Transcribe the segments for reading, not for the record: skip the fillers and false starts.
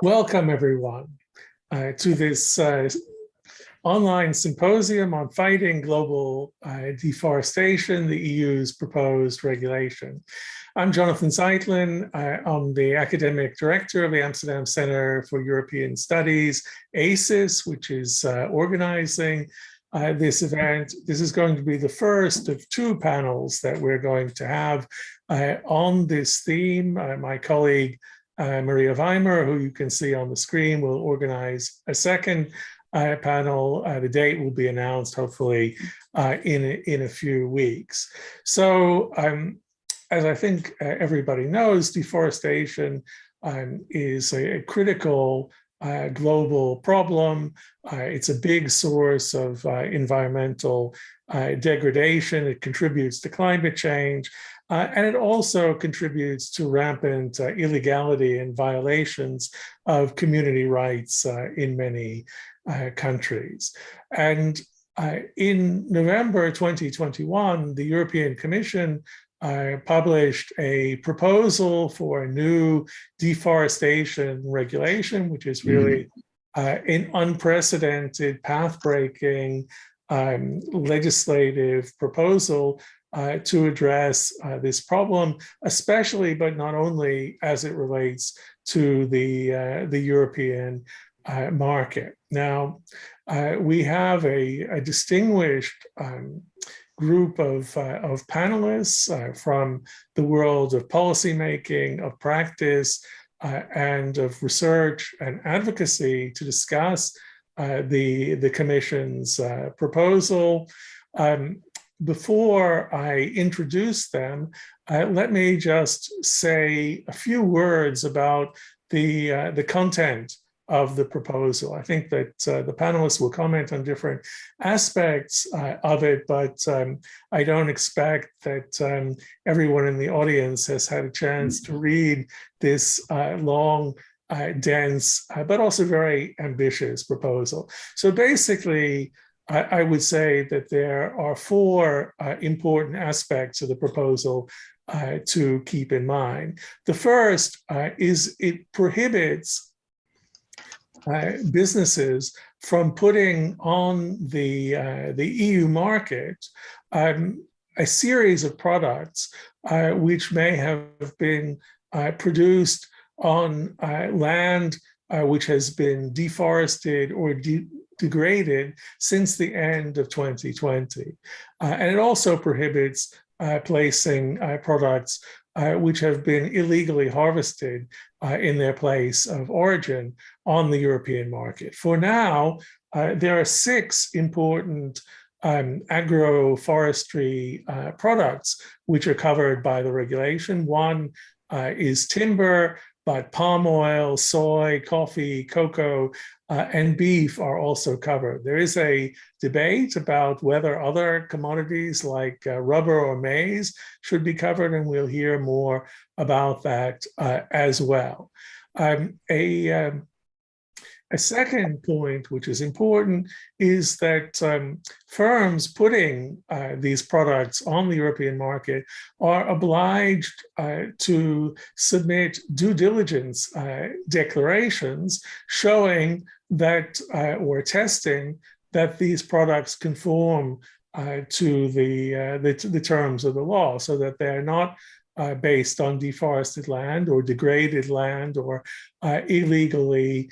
Welcome, everyone, to this online symposium on fighting global deforestation, the EU's proposed regulation. I'm Jonathan Zeitlin. I'm the academic director of the Amsterdam Center for European Studies, ACES, which is organizing this event. This is going to be the first of two panels that we're going to have on this theme. My colleague, Maria Weimer, who you can see on the screen, will organize a second panel. The date will be announced hopefully in a few weeks. So as I think everybody knows, deforestation is a critical global problem. It's a big source of environmental degradation. It contributes to climate change. And it also contributes to rampant illegality and violations of community rights in many countries. And in November 2021, the European Commission published a proposal for a new deforestation regulation, which is really an unprecedented, path-breaking legislative proposal to address this problem, especially, but not only, as it relates to the European market. Now, we have a distinguished group of panelists from the world of policymaking, of practice, and of research and advocacy to discuss the Commission's proposal. Before I introduce them, let me just say a few words about the content of the proposal. I think that the panelists will comment on different aspects of it, but I don't expect that everyone in the audience has had a chance to read this long, dense, but also very ambitious proposal. So basically, I would say that there are four important aspects of the proposal to keep in mind. The first is it prohibits businesses from putting on the EU market a series of products which may have been produced on land which has been deforested or degraded since the end of 2020. And it also prohibits placing products which have been illegally harvested in their place of origin on the European market. For now, there are 6 important agroforestry products which are covered by the regulation. One is timber, but palm oil, soy, coffee, cocoa, and beef are also covered. There is a debate about whether other commodities like rubber or maize should be covered, and we'll hear more about that as well. A second point, which is important, is that firms putting these products on the European market are obliged to submit due diligence declarations showing that, or testing that these products conform to the terms of the law, so that they are not based on deforested land or degraded land or illegally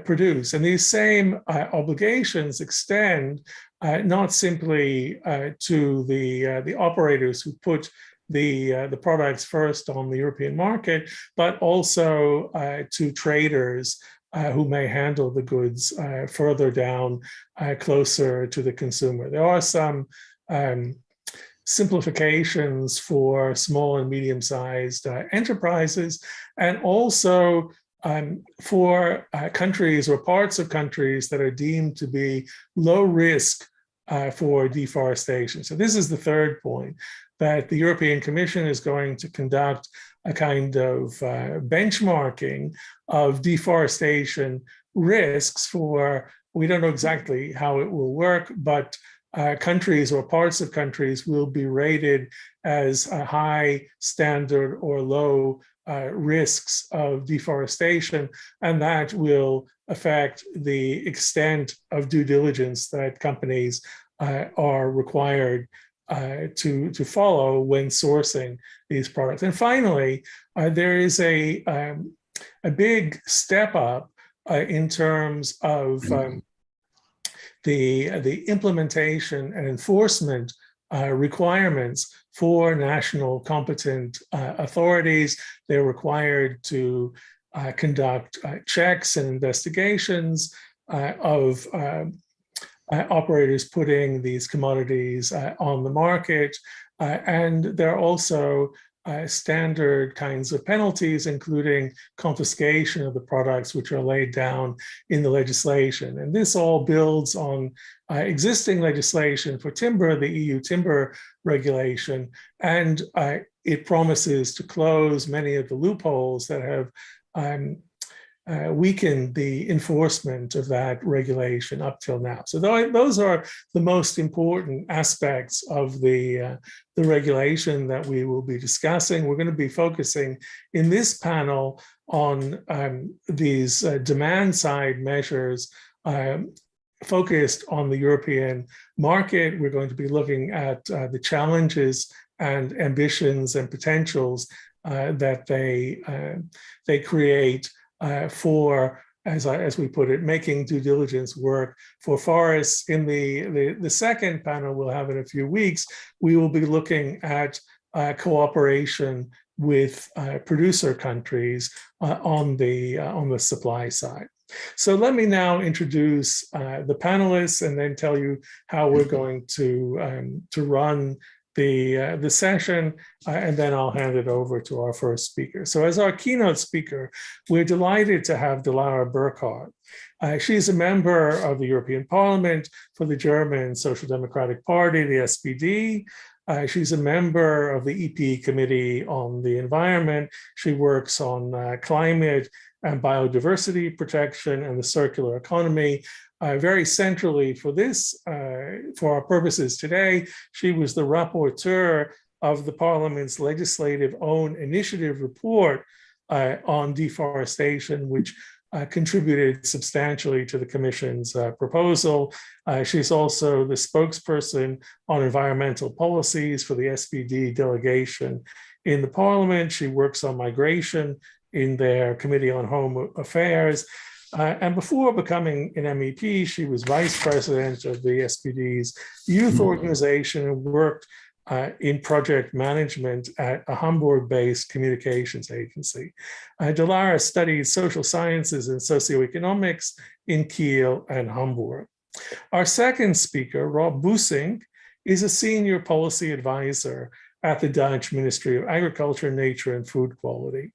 produce. And these same obligations extend not simply to the operators who put the products first on the European market, but also to traders who may handle the goods further down, closer to the consumer. There are some simplifications for small and medium-sized enterprises, and also for countries or parts of countries that are deemed to be low risk for deforestation. So this is the third point, that the European Commission is going to conduct a kind of benchmarking of deforestation risks for, we don't know exactly how it will work, but countries or parts of countries will be rated as a high standard or low risks of deforestation, and that will affect the extent of due diligence that companies are required to follow when sourcing these products. And finally, there is a big step up in terms of the implementation and enforcement requirements for national competent authorities. They're required to conduct checks and investigations of operators putting these commodities on the market. And there are also standard kinds of penalties, including confiscation of the products which are laid down in the legislation. And this all builds on existing legislation for timber, the EU timber regulation, and it promises to close many of the loopholes that have weakened the enforcement of that regulation up till now. So those are the most important aspects of the regulation that we will be discussing. We're going to be focusing in this panel on these demand side measures focused on the European market. We're going to be looking at the challenges and ambitions and potentials that they create for, as we put it, making due diligence work for forests. In the second panel we'll have in a few weeks, we will be looking at cooperation with producer countries on the supply side. So let me now introduce the panelists and then tell you how we're going to run the session, and then I'll hand it over to our first speaker. So as our keynote speaker, we're delighted to have Dilara Burkhardt. She's a member of the European Parliament for the German Social Democratic Party, the SPD. She's a member of the EP Committee on the Environment. She works on climate and biodiversity protection and the circular economy. Very centrally for this, for our purposes today, she was the rapporteur of the Parliament's legislative own initiative report on deforestation, which contributed substantially to the Commission's proposal. She's also the spokesperson on environmental policies for the SPD delegation in the Parliament. She works on migration in their Committee on Home Affairs. And before becoming an MEP, she was vice president of the SPD's youth organization and worked in project management at a Hamburg-based communications agency. Dilara studied social sciences and socioeconomics in Kiel and Hamburg. Our second speaker, Rob Boesink, is a senior policy advisor at the Dutch Ministry of Agriculture, Nature and Food Quality.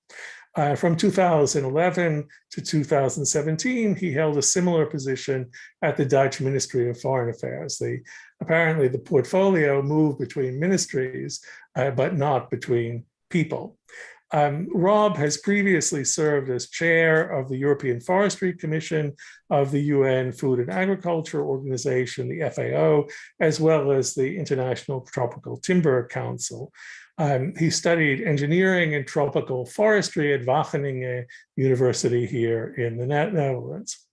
From 2011 to 2017, he held a similar position at the Dutch Ministry of Foreign Affairs. Apparently, the portfolio moved between ministries, but not between people. Rob has previously served as chair of the European Forestry Commission of the UN Food and Agriculture Organization, the FAO, as well as the International Tropical Timber Council. He studied engineering and tropical forestry at Wageningen University here in the Netherlands.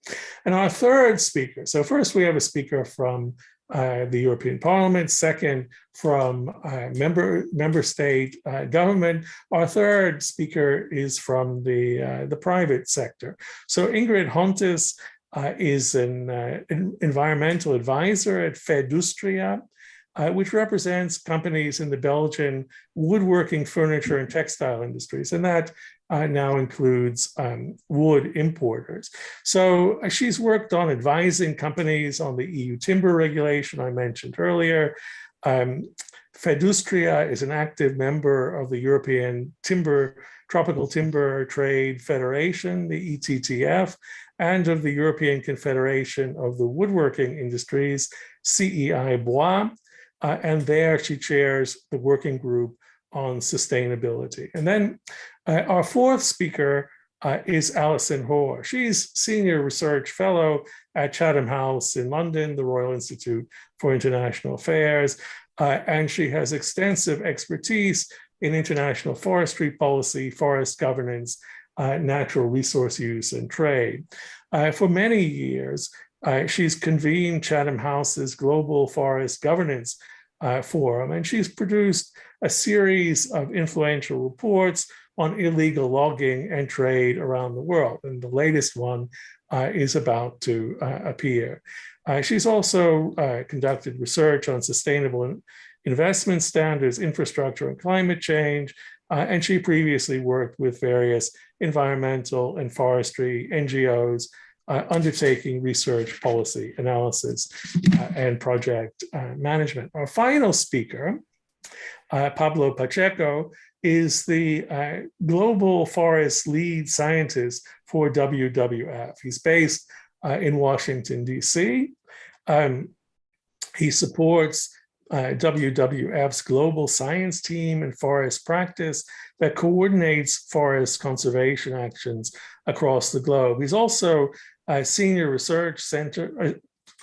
And our third speaker, so first we have a speaker from the European Parliament, second from member state government. Our third speaker is from the private sector. So Ingrid Hontes is an environmental advisor at Fedustria, which represents companies in the Belgian woodworking, furniture, and textile industries. And that now includes wood importers. So she's worked on advising companies on the EU timber regulation I mentioned earlier. Fedustria is an active member of the European Tropical Timber Trade Federation, the ETTF, and of the European Confederation of the Woodworking Industries, CEI Bois. And there she chairs the working group on sustainability. And then our fourth speaker is Alison Hoare. She's Senior Research Fellow at Chatham House in London, the Royal Institute for International Affairs. And she has extensive expertise in international forestry policy, forest governance, natural resource use, and trade. For many years, she's convened Chatham House's Global Forest Governance Forum, and she's produced a series of influential reports on illegal logging and trade around the world. And the latest one is about to appear. She's also conducted research on sustainable investment standards, infrastructure, and climate change. And she previously worked with various environmental and forestry NGOs undertaking research, policy analysis, and project management. Our final speaker, Pablo Pacheco, is the global forest lead scientist for WWF. He's based in Washington, D.C. He supports WWF's global science team and forest practice that coordinates forest conservation actions across the globe. He's also a senior research center,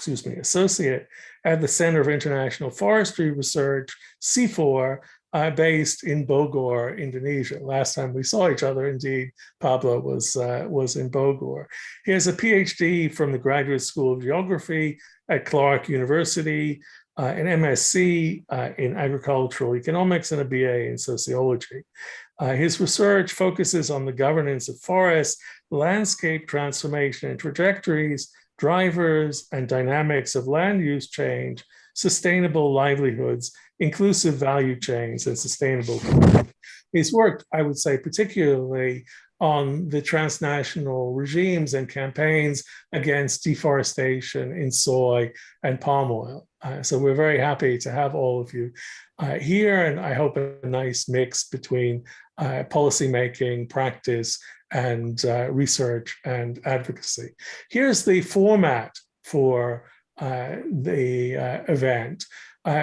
associate at the Center of International Forestry Research, C4, based in Bogor, Indonesia. Last time we saw each other, indeed, Pablo was in Bogor. He has a PhD from the Graduate School of Geography at Clark University, an MSc in agricultural economics, and a BA in sociology. His research focuses on the governance of forests, landscape transformation and trajectories, drivers and dynamics of land use change, sustainable livelihoods, inclusive value chains, and sustainable growth. He's worked, I would say, particularly on the transnational regimes and campaigns against deforestation in soy and palm oil. So we're very happy to have all of you here, and I hope a nice mix between policymaking, practice, and research and advocacy. Here's the format for the event.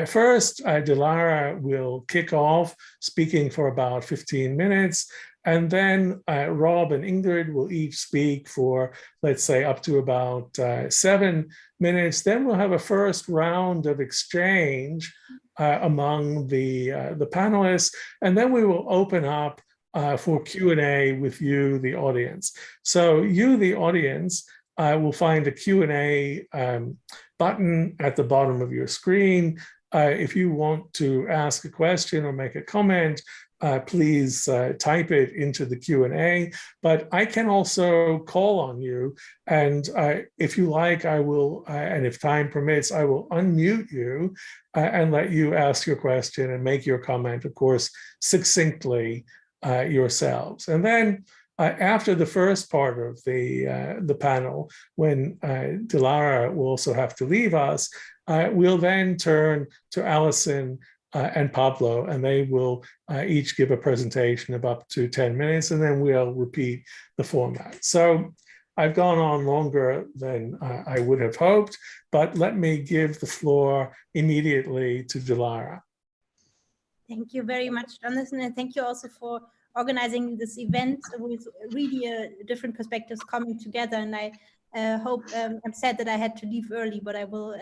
First, Dilara will kick off speaking for about 15 minutes, and then Rob and Ingrid will each speak for, let's say, up to about 7 minutes. Then we'll have a first round of exchange among the panelists, and then we will open up for Q&A with you, the audience. So you, the audience, will find a Q&A button at the bottom of your screen. If you want to ask a question or make a comment, please type it into the Q&A, but I can also call on you, and if you like, I will, and if time permits, I will unmute you and let you ask your question and make your comment, of course, succinctly yourselves. And then after the first part of the panel, when Dilara will also have to leave us, we'll then turn to Alison and Pablo, and they will each give a presentation of up to 10 minutes, and then we'll repeat the format. So I've gone on longer than I would have hoped, but let me give the floor immediately to Dilara. Thank you very much, Jonathan, and thank you also for organizing this event with really different perspectives coming together. And I hope, I'm sad that I had to leave early, but I will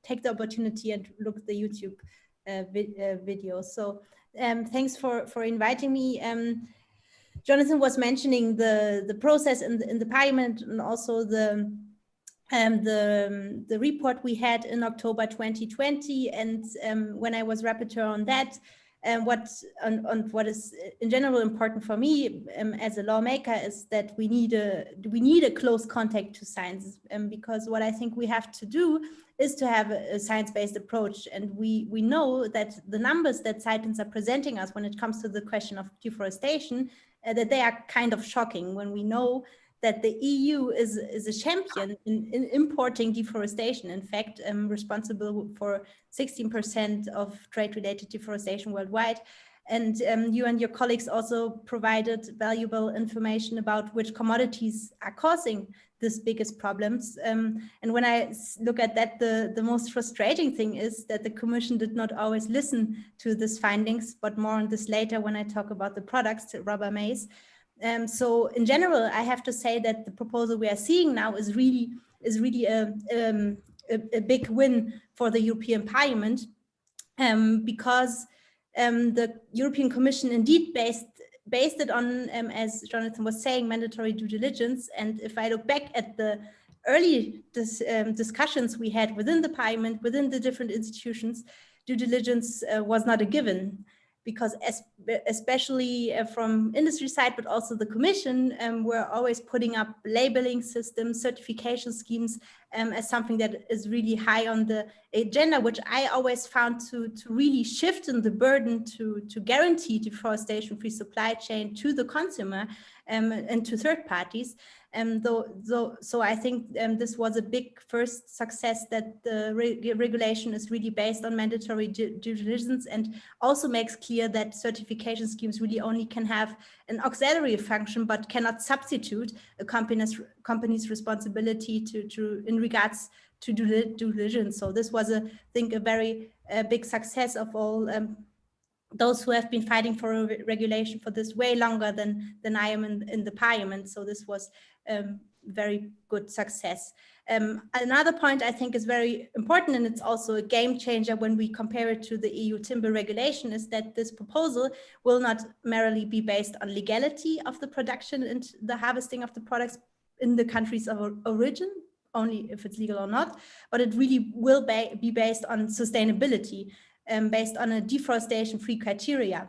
take the opportunity and look at the YouTube video. So thanks for inviting me. Jonathan was mentioning the process in the Parliament, and also the report we had in October 2020. And when I was rapporteur on that, what is in general important for me as a lawmaker is that we need a close contact to science, because what I think we have to do is to have a science-based approach. And we know that the numbers that scientists are presenting us when it comes to the question of deforestation, that they are kind of shocking, when we know that the EU is a champion in importing deforestation. In fact, responsible for 16% of trade-related deforestation worldwide. And you and your colleagues also provided valuable information about which commodities are causing these biggest problems. And when I look at that, the most frustrating thing is that the Commission did not always listen to these findings, but more on this later when I talk about the products, rubber maize. So in general, I have to say that the proposal we are seeing now is really a big win for the European Parliament, because the European Commission indeed based it on, as Jonathan was saying, mandatory due diligence. And if I look back at the early discussions we had within the Parliament, within the different institutions, due diligence was not a given, because especially from industry side, but also the Commission, we're always putting up labeling systems, certification schemes as something that is really high on the agenda, which I always found to really shift in the burden to guarantee deforestation-free supply chain to the consumer and to third parties. So I think this was a big first success, that the regulation is really based on mandatory due diligence, and also makes clear that certification schemes really only can have an auxiliary function, but cannot substitute a company's responsibility in regards to due diligence. So this was, I think, a very big success of all those who have been fighting for a regulation for this way longer than I am in the Parliament. So this was very good success. Another point I think is very important, and it's also a game changer when we compare it to the EU timber regulation, is that this proposal will not merely be based on legality of the production and the harvesting of the products in the countries of origin, only if it's legal or not, but it really will be based on sustainability, based on a deforestation-free criteria.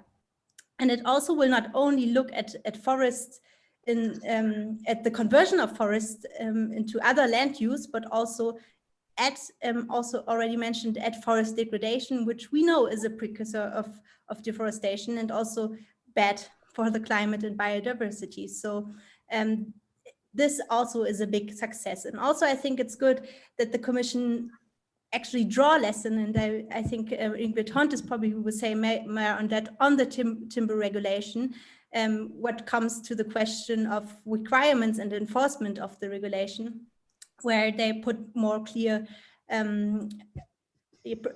And it also will not only look at forests at the conversion of forests into other land use, but also also already mentioned at forest degradation, which we know is a precursor of deforestation and also bad for the climate and biodiversity. So this also is a big success. And also I think it's good that the Commission actually draw a lesson, and I think Ingrid Hontes probably would say more on that, on the timber regulation, what comes to the question of requirements and enforcement of the regulation, where they put more clear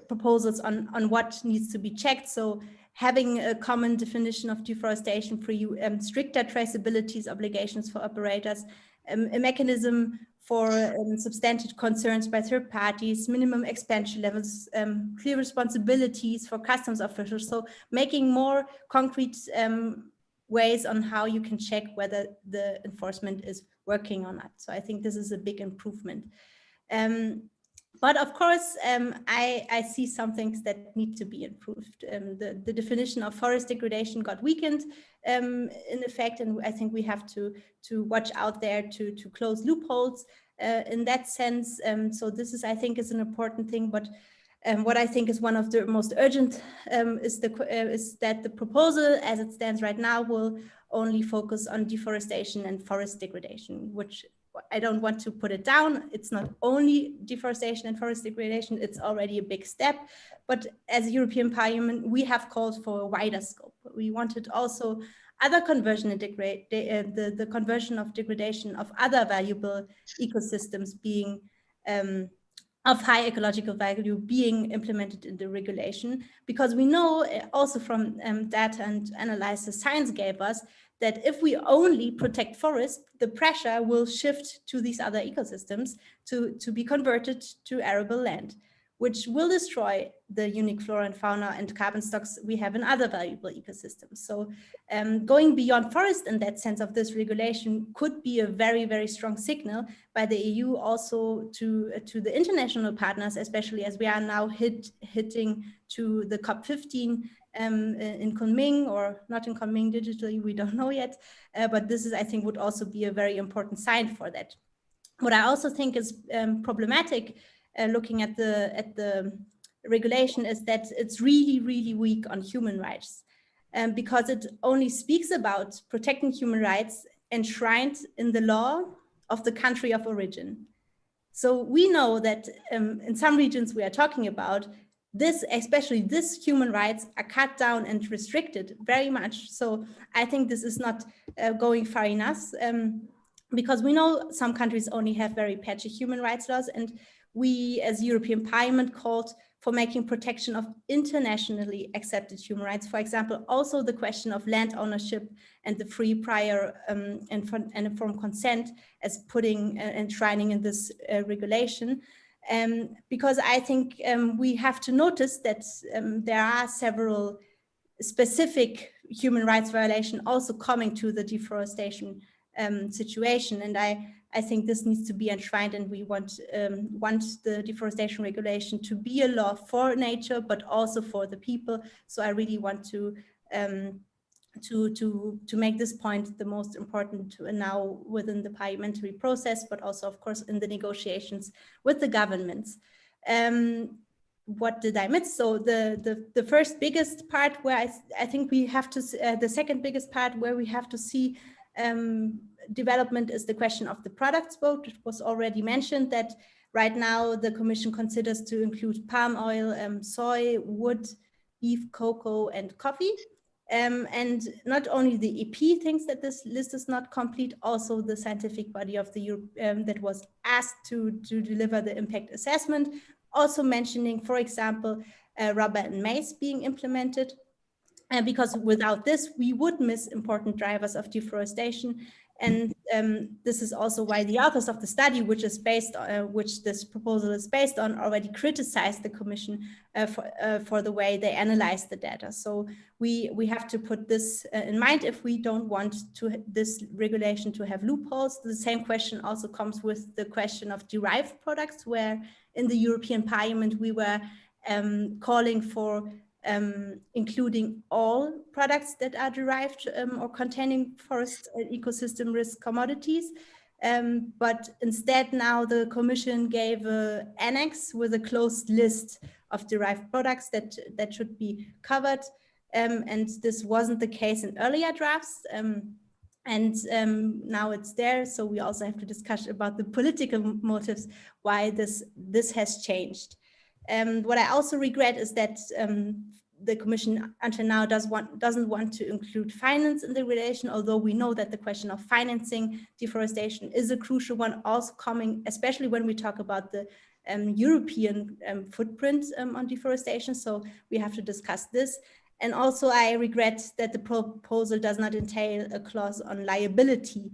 proposals on what needs to be checked. So having a common definition of deforestation for you, stricter traceabilities obligations for operators, a mechanism for substantiated concerns by third parties, minimum expansion levels, clear responsibilities for customs officials. So making more concrete ways on how you can check whether the enforcement is working or not. So I think this is a big improvement. But of course, I see some things that need to be improved. The definition of forest degradation got weakened in effect, and I think we have to watch out there to close loopholes in that sense. So this is, I think, is an important thing. But what I think is one of the most urgent is that the proposal, as it stands right now, will only focus on deforestation and forest degradation, which I don't want to put it down. It's not only deforestation and forest degradation, it's already a big step. But as European Parliament, we have called for a wider scope. We wanted also other conversion and the conversion of degradation of other valuable ecosystems being of high ecological value being implemented in the regulation, because we know also from data and analysis science gave us that if we only protect forests, the pressure will shift to these other ecosystems to be converted to arable land, which will destroy the unique flora and fauna and carbon stocks we have in other valuable ecosystems. So going beyond forest in that sense of this regulation could be a very, very strong signal by the EU also to the international partners, especially as we are now hitting to the COP15 in Kunming, or not in Kunming digitally, we don't know yet. But this is, I think, would also be a very important sign for that. What I also think is problematic looking at the regulation is that it's really, really weak on human rights, because it only speaks about protecting human rights enshrined in the law of the country of origin. So we know that in some regions we are talking about, especially this human rights are cut down and restricted very much. So I think this is not going far enough, because we know some countries only have very patchy human rights laws, and we as European Parliament called for making protection of internationally accepted human rights. For example, also the question of land ownership and the free, prior and informed consent as putting enshrining in this regulation. Because I think we have to notice that there are several specific human rights violation also coming to the deforestation situation. And I think this needs to be enshrined, and we want the deforestation regulation to be a law for nature, but also for the people. So I really want to make this point the most important now within the parliamentary process, but also, of course, in the negotiations with the governments. What did I miss? So the first biggest part where I think we have to, the second biggest part where we have to see development is the question of the products vote. It was already mentioned that right now the Commission considers to include palm oil, soy, wood, beef, cocoa, and coffee. And not only the EP thinks that this list is not complete, also the scientific body of the Europe that was asked to deliver the impact assessment, also mentioning, for example, rubber and maize being implemented. Because without this, we would miss important drivers of deforestation. And this is also why the authors of the study, which this proposal is based on, already criticized the Commission for the way they analyze the data. So we have to put this in mind if we don't want this regulation to have loopholes. The same question also comes with the question of derived products, where in the European Parliament we were calling for including all products that are derived or containing forest and ecosystem risk commodities. But instead now the Commission gave an annex with a closed list of derived products that should be covered. And this wasn't the case in earlier drafts. Now it's there. So we also have to discuss about the political motives why this has changed. What I also regret is that the Commission until now doesn't want to include finance in the regulation, although we know that the question of financing deforestation is a crucial one, also coming, especially when we talk about the European footprint on deforestation. So we have to discuss this. And also I regret that the proposal does not entail a clause on liability,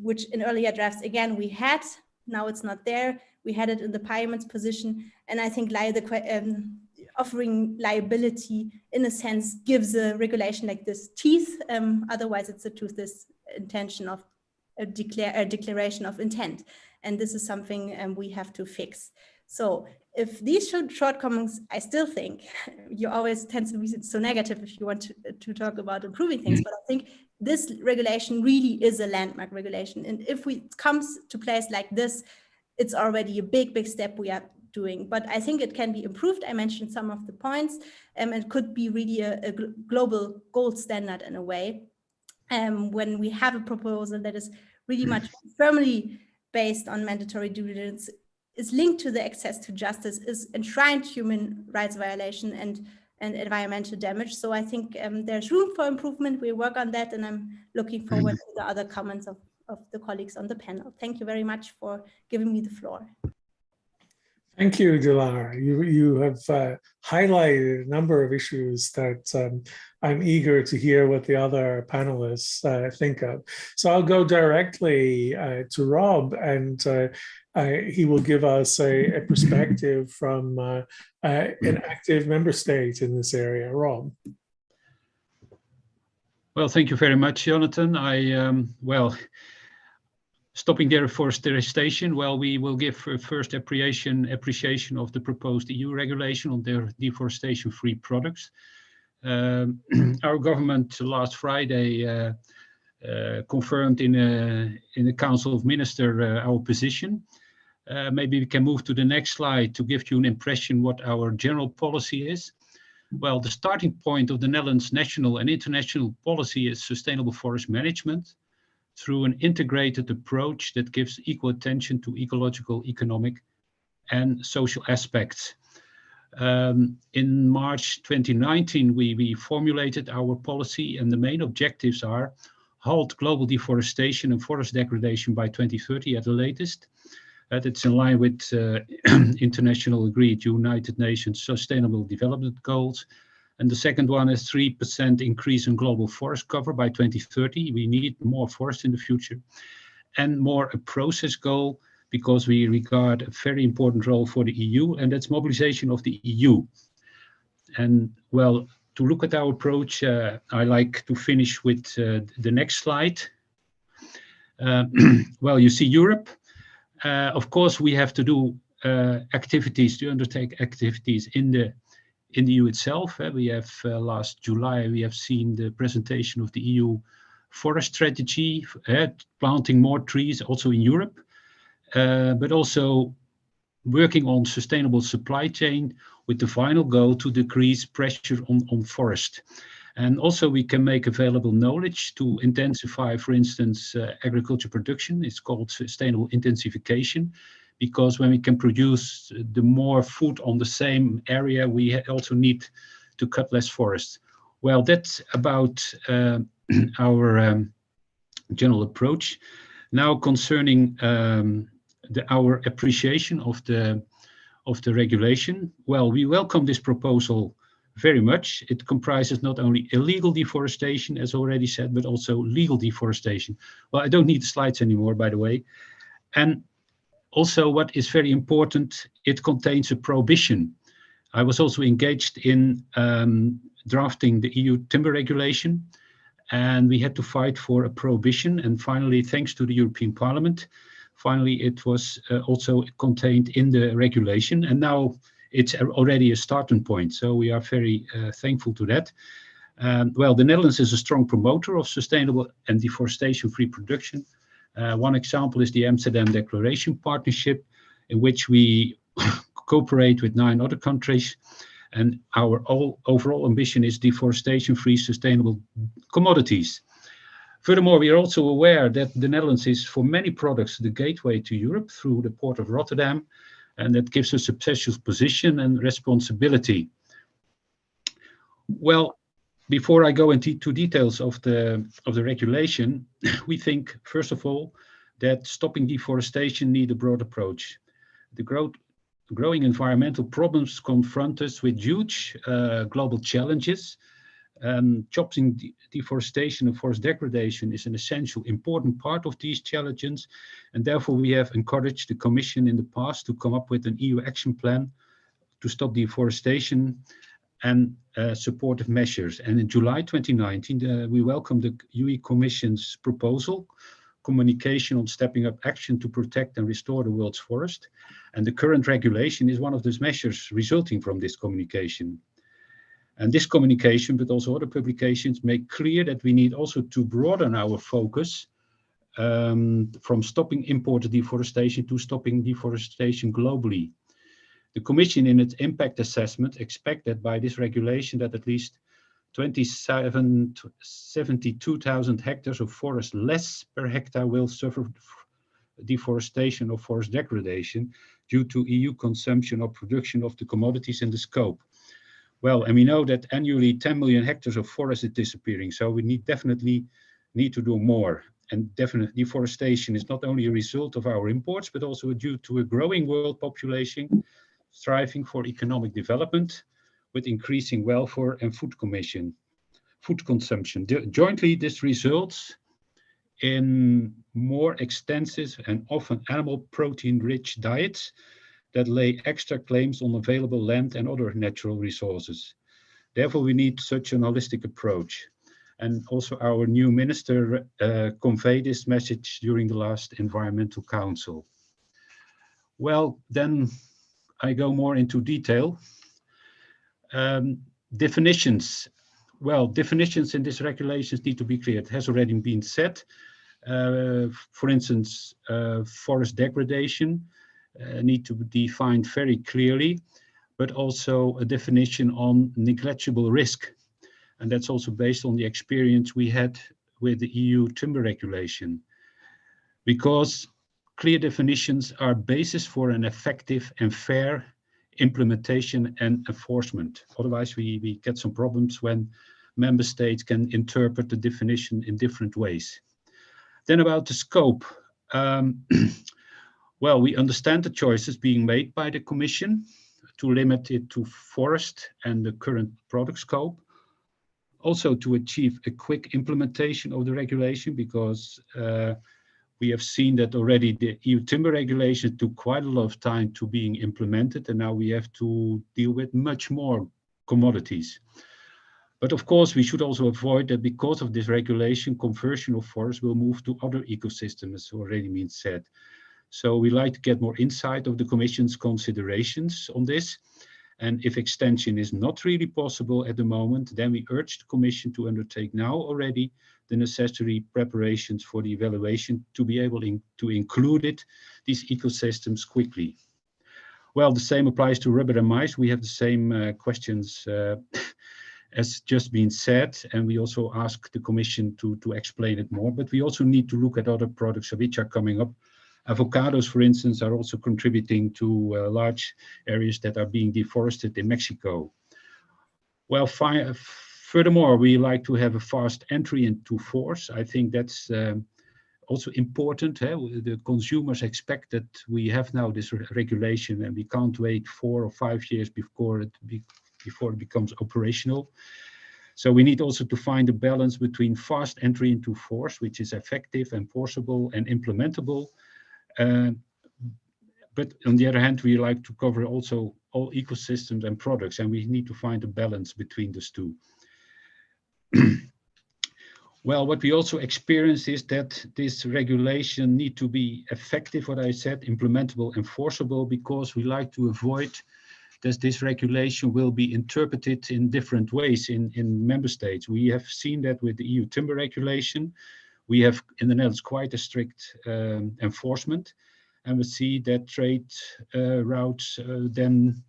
which in earlier drafts, again, we had. Now it's not there. We had it in the Parliament's position. And I think offering liability, in a sense, gives a regulation like this teeth. Otherwise, it's a toothless intention of a declaration of intent. And this is something we have to fix. So if these shortcomings, I still think, you always tend to be so negative if you want to talk about improving things, but I think this regulation really is a landmark regulation. And if it comes to place like this, it's already a big step we are doing, but I think it can be improved. I mentioned some of the points, and it could be really a global gold standard in a way. When we have a proposal that is really much firmly based on mandatory due diligence, is linked to the access to justice, is enshrined human rights violation and environmental damage. So I think there's room for improvement. We work on that, and I'm looking forward to the other comments of the colleagues on the panel. Thank you very much for giving me the floor. Thank you, Dilara. You have highlighted a number of issues that I'm eager to hear what the other panelists think of. So I'll go directly to Rob, and he will give us a perspective from an active member state in this area. Rob. Well, thank you very much, Jonathan. Stopping deforestation, well, we will give first appreciation of the proposed EU regulation on their deforestation-free products. Our government last Friday confirmed in the Council of Ministers our position. Maybe we can move to the next slide to give you an impression what our general policy is. Well, the starting point of the Netherlands' national and international policy is sustainable forest management, through an integrated approach that gives equal attention to ecological, economic, and social aspects. In March 2019, we formulated our policy, and the main objectives are halt global deforestation and forest degradation by 2030 at the latest. It's in line with international agreed United Nations Sustainable Development Goals. And the second one is 3% increase in global forest cover by 2030. We need more forest in the future, and more a process goal, because we regard a very important role for the EU, and that's mobilization of the EU. And well, to look at our approach, I like to finish with the next slide. Well, you see Europe. Of course, we have to do activities, to undertake activities in the EU itself. We have last July, we have seen the presentation of the EU forest strategy, planting more trees also in Europe, but also working on sustainable supply chain with the final goal to decrease pressure on forest. And also we can make available knowledge to intensify, for instance, agriculture production. It's called sustainable intensification, because when we can produce the more food on the same area, we also need to cut less forest. Well, that's about our general approach. Now concerning our appreciation of the regulation. Well, we welcome this proposal very much. It comprises not only illegal deforestation, as already said, but also legal deforestation. Well, I don't need the slides anymore, by the way. And also what is very important, it contains a prohibition. I was also engaged in drafting the EU timber regulation, and we had to fight for a prohibition. And finally, thanks to the European Parliament, finally it was also contained in the regulation. And now it's already a starting point. So we are very thankful to that. Well, the Netherlands is a strong promoter of sustainable and deforestation-free production. One example is the Amsterdam Declaration Partnership, in which we cooperate with 9 other countries. And our overall ambition is deforestation-free sustainable commodities. Furthermore, we are also aware that the Netherlands is, for many products, the gateway to Europe through the port of Rotterdam, and that gives us a special position and responsibility. Well, before I go into details of the regulation, we think, first of all, that stopping deforestation needs a broad approach. The growing environmental problems confront us with huge global challenges. Chopping deforestation and forest degradation is an essential, important part of these challenges, and therefore we have encouraged the Commission in the past to come up with an EU action plan to stop deforestation and supportive measures. And in July 2019, we welcomed the UE Commission's proposal, communication on stepping up action to protect and restore the world's forest. And the current regulation is one of those measures resulting from this communication. And this communication, but also other publications, make clear that we need also to broaden our focus from stopping imported deforestation to stopping deforestation globally. The Commission, in its impact assessment, expects that by this regulation that at least 72,000 hectares of forest less per hectare will suffer deforestation or forest degradation due to EU consumption or production of the commodities in the scope. Well, and we know that annually 10 million hectares of forest is disappearing, so we definitely need to do more. And definitely deforestation is not only a result of our imports, but also due to a growing world population striving for economic development with increasing welfare and food consumption. Jointly, this results in more extensive and often animal protein-rich diets that lay extra claims on available land and other natural resources. Therefore, we need such an holistic approach. And also our new minister conveyed this message during the last Environmental Council. Well, then I go more into detail. Definitions. Well, definitions in these regulations need to be clear. It has already been said. For instance, forest degradation need to be defined very clearly, but also a definition on negligible risk. And that's also based on the experience we had with the EU timber regulation. Because clear definitions are basis for an effective and fair implementation and enforcement. Otherwise, we get some problems when member states can interpret the definition in different ways. Then about the scope. Well, we understand the choices being made by the Commission to limit it to forest and the current product scope. Also to achieve a quick implementation of the regulation, because we have seen that already the EU timber regulation took quite a lot of time to being implemented, and now we have to deal with much more commodities. But of course, we should also avoid that because of this regulation, conversion of forests will move to other ecosystems, as already been said. So we like to get more insight of the Commission's considerations on this. And if extension is not really possible at the moment, then we urge the Commission to undertake now already the necessary preparations for the evaluation to be able to include these ecosystems quickly. Well, the same applies to rubber and mice. We have the same questions as just been said, and we also ask the Commission to explain it more, but we also need to look at other products which are coming up. Avocados, for instance, are also contributing to large areas that are being deforested in Mexico. Well, furthermore, we like to have a fast entry into force. I think that's also important. The consumers expect that we have now this regulation and we can't wait 4 or 5 years before it becomes operational. So we need also to find a balance between fast entry into force, which is effective, enforceable and implementable. But on the other hand, we like to cover also all ecosystems and products, and we need to find a balance between those two. Well, what we also experience is that this regulation need to be effective, what I said, implementable, enforceable, because we like to avoid that this regulation will be interpreted in different ways in member states. We have seen that with the EU timber regulation. We have in the Netherlands quite a strict enforcement, and we see that trade routes then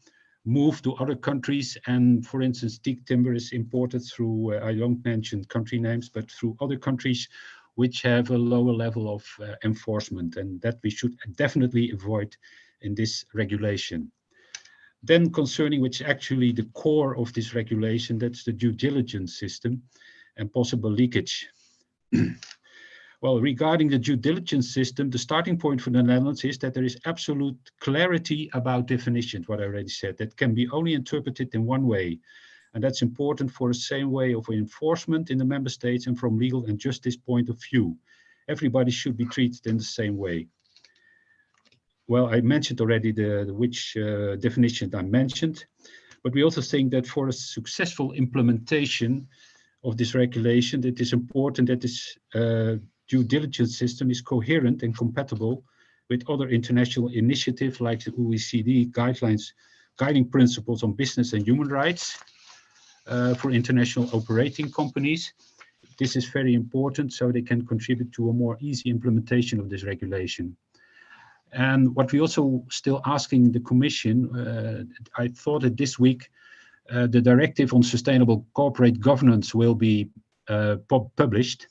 move to other countries. And for instance, teak timber is imported through, I don't mention country names, but through other countries which have a lower level of enforcement, and that we should definitely avoid in this regulation. Then concerning which actually the core of this regulation, that's the due diligence system and possible leakage. Well, regarding the due diligence system, the starting point for the Netherlands is that there is absolute clarity about definitions, what I already said, that can be only interpreted in one way. And that's important for the same way of enforcement in the member states and from legal and justice point of view. Everybody should be treated in the same way. Well, I mentioned already which definition I mentioned, but we also think that for a successful implementation of this regulation, it is important that this due diligence system is coherent and compatible with other international initiatives like the OECD guidelines, guiding principles on business and human rights for international operating companies. This is very important so they can contribute to a more easy implementation of this regulation. And what we also still asking the Commission, I thought that this week the directive on sustainable corporate governance will be published,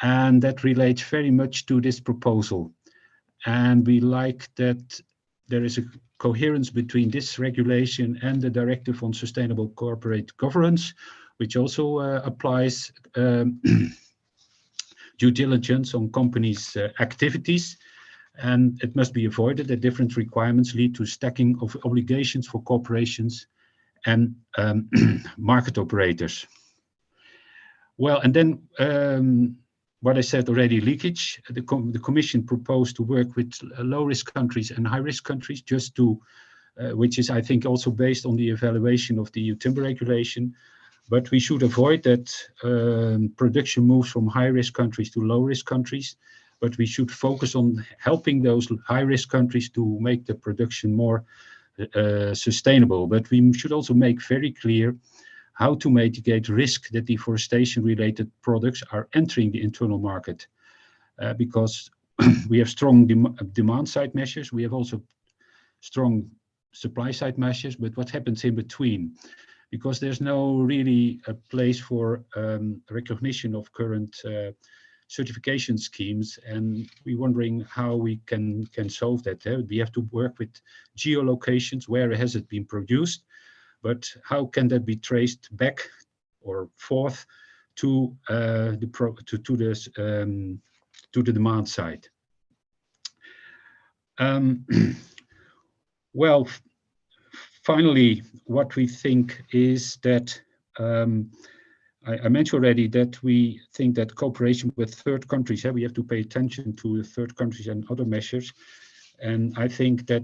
and that relates very much to this proposal. And we like that there is a coherence between this regulation and the directive on sustainable corporate governance, which also applies due diligence on companies' activities. And it must be avoided that different requirements lead to stacking of obligations for corporations and market operators. Well, and then what I said already, leakage. The Commission proposed to work with low-risk countries and high-risk countries, just to, which is, I think, also based on the evaluation of the EU timber regulation. But we should avoid that production moves from high-risk countries to low-risk countries. But we should focus on helping those high-risk countries to make the production more sustainable. But we should also make very clear how to mitigate risk that deforestation-related products are entering the internal market. Because we have strong demand-side measures, we have also strong supply-side measures, but what happens in between? Because there's no really a place for recognition of current certification schemes, and we're wondering how we can solve that. We have to work with geolocations, where has it been produced, but how can that be traced back or forth to the demand side? Well, finally, what we think is that I mentioned already that we think that cooperation with third countries, we have to pay attention to the third countries and other measures. And I think that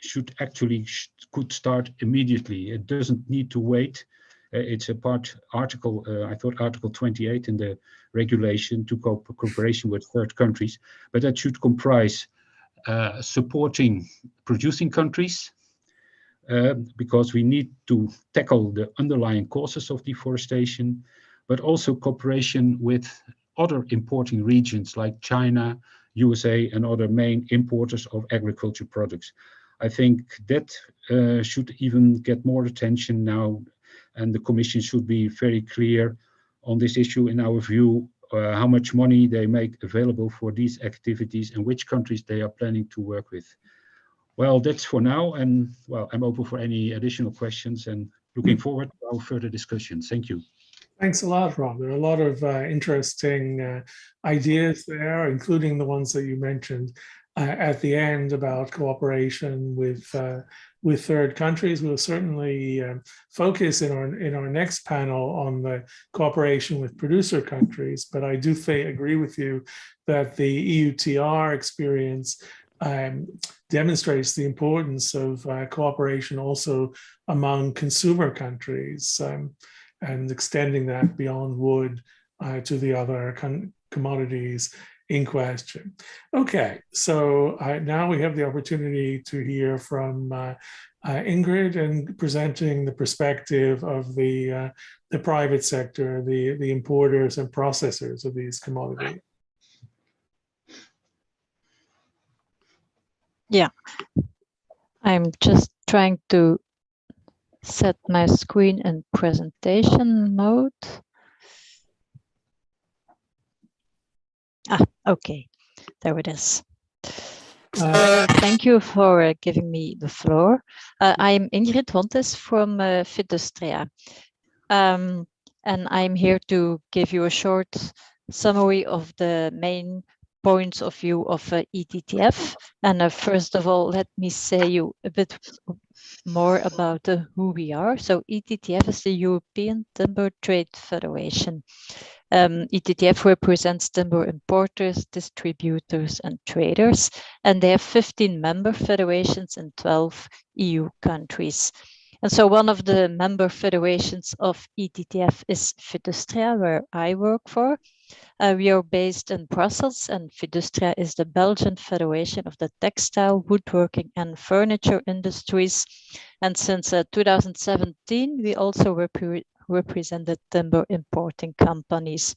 should actually could start immediately. It doesn't need to wait It's a article, I thought Article 28 in the regulation to cooperation with third countries, but that should comprise supporting producing countries, because we need to tackle the underlying causes of deforestation, but also cooperation with other importing regions like China, USA, and other main importers of agriculture products. I think that should even get more attention now, and the Commission should be very clear on this issue, in our view, how much money they make available for these activities and which countries they are planning to work with. Well, that's for now, and well, I'm open for any additional questions and looking forward to our further discussions. Thank you. Thanks a lot, Rob. There are a lot of interesting ideas there, including the ones that you mentioned at the end about cooperation with third countries. We'll certainly focus in our next panel on the cooperation with producer countries. But I do agree with you that the EUTR experience demonstrates the importance of cooperation also among consumer countries, and extending that beyond wood to the other commodities in question. Okay, so now we have the opportunity to hear from Ingrid, and presenting the perspective of the private sector, the importers and processors of these commodities. Yeah, I'm just trying to set my screen in presentation mode. Okay, there it is. Thank you for giving me the floor. I'm Ingrid Hontes from Fidustria, and I'm here to give you a short summary of the main points of view of ETTF. And first of all, let me say you a bit more about who we are. So ETTF is the European Timber Trade Federation. ETTF represents timber importers, distributors, and traders, and they have 15 member federations in 12 EU countries. And so one of the member federations of ETTF is Fidustria, where I work for. We are based in Brussels, and Fidustria is the Belgian Federation of the textile, woodworking, and furniture industries. And since 2017, we also represented timber importing companies.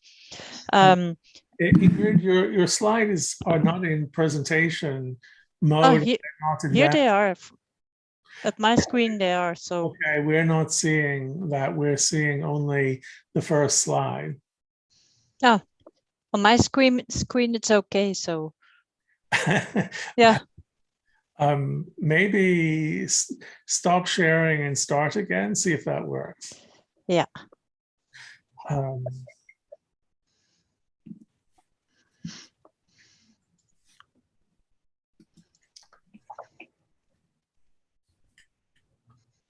Ingrid, your slides are not in presentation mode. Here they are. At my screen they are. So okay, we're not seeing that. We're seeing only the first slide. Oh, on my screen it's okay. So yeah. Maybe stop sharing and start again. See if that works. Yeah.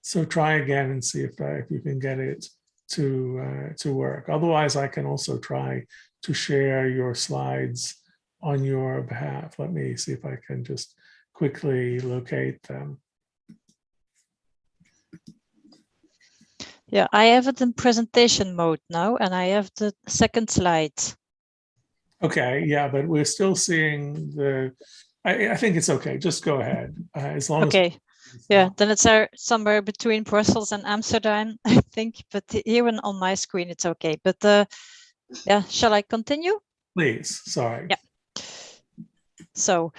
So try again and see if you can get it to work. Otherwise, I can also try to share your slides on your behalf. Let me see if I can just quickly locate them. Yeah, I have it in presentation mode now, and I have the second slide. Okay, yeah, but we're still seeing the. I think it's okay. Just go ahead, as long as. Okay. Yeah, then it's somewhere between Brussels and Amsterdam, I think. But even on my screen, it's okay. But yeah, shall I continue? Please, sorry. Yeah. So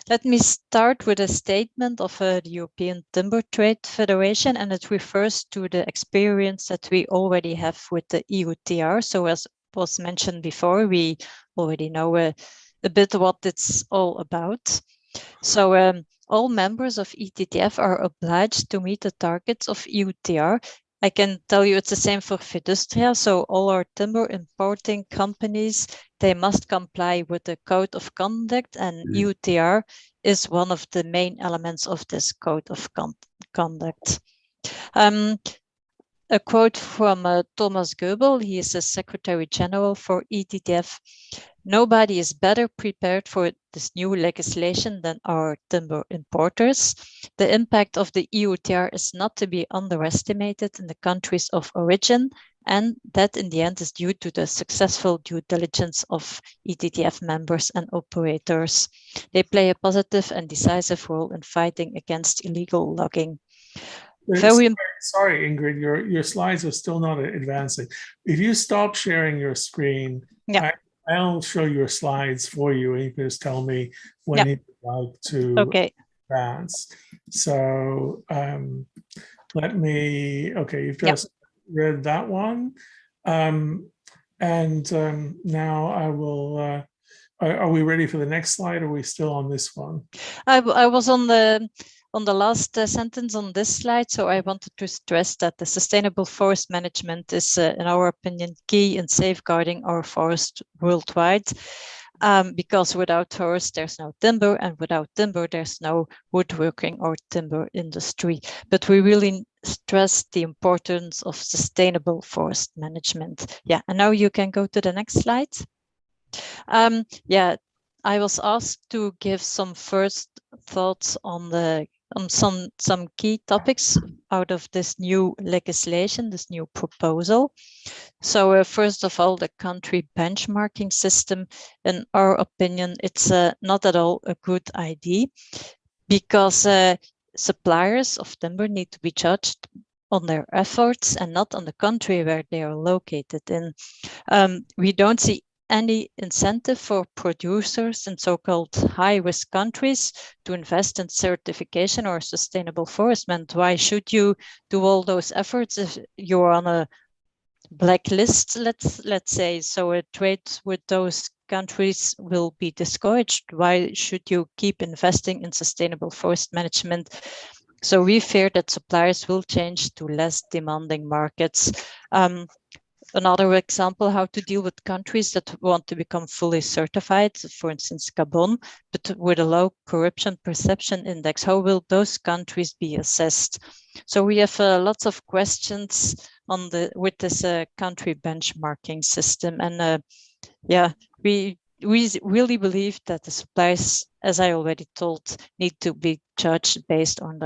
let me start with a statement of the European Timber Trade Federation, and it refers to the experience that we already have with the EUTR. So as was mentioned before, we already know a bit what it's all about. So all members of ETTF are obliged to meet the targets of EUTR. I can tell you it's the same for Fidustria. So all our timber importing companies, they must comply with the code of conduct, and EUTR is one of the main elements of this code of conduct. a quote from Thomas Goebel. He is the Secretary General for ETTF. Nobody is better prepared for this new legislation than our timber importers. The impact of the EUTR is not to be underestimated in the countries of origin, and that in the end is due to the successful due diligence of ETTF members and operators. They play a positive and decisive role in fighting against illegal logging. Sorry, Ingrid, your slides are still not advancing. If you stop sharing your screen, yeah. I'll show your slides for you, and you can just tell me when you'd like to advance. So you've just read that one. Now I will, are we ready for the next slide? Or are we still on this one? I was on the last sentence on this slide, so I wanted to stress that the sustainable forest management is, in our opinion, key in safeguarding our forest worldwide. Because without forest, there's no timber, and without timber, there's no woodworking or timber industry. But we really stress the importance of sustainable forest management. Yeah, and now you can go to the next slide. I was asked to give some first thoughts on some key topics out of this new legislation, this new proposal. So first of all, the country benchmarking system, in our opinion, it's not at all a good idea, because suppliers of timber need to be judged on their efforts and not on the country where they are located in. We don't see any incentive for producers in so-called high-risk countries to invest in certification or sustainable forest management. Why should you do all those efforts if you're on a blacklist, let's say? So a trade with those countries will be discouraged. Why should you keep investing in sustainable forest management? So we fear that suppliers will change to less demanding markets. Another example, how to deal with countries that want to become fully certified, for instance, Gabon, but with a low corruption perception index. How will those countries be assessed? So we have lots of questions with this country benchmarking system. And we really believe that the suppliers, as I already told, need to be judged based on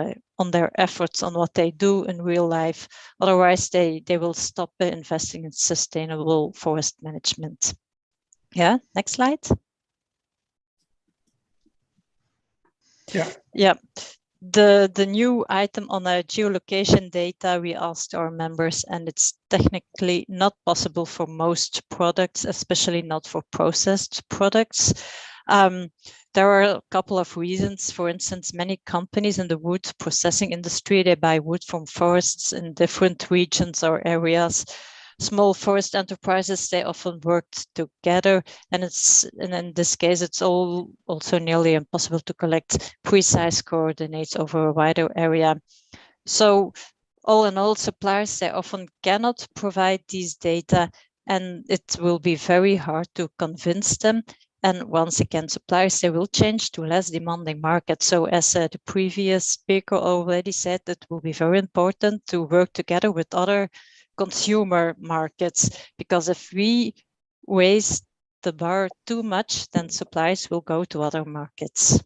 their efforts, on what they do in real life. Otherwise, they will stop investing in sustainable forest management. Yeah, next slide. Yeah. The new item on geolocation data, we asked our members, and it's technically not possible for most products, especially not for processed products. There are a couple of reasons. For instance, many companies in the wood processing industry, they buy wood from forests in different regions or areas. Small forest enterprises, they often work together, and in this case, it's also nearly impossible to collect precise coordinates over a wider area. So all in all, suppliers, they often cannot provide these data, and it will be very hard to convince them. And once again, suppliers, they will change to less demanding markets. So as the previous speaker already said, it will be very important to work together with other consumer markets, because if we raise the bar too much, then suppliers will go to other markets.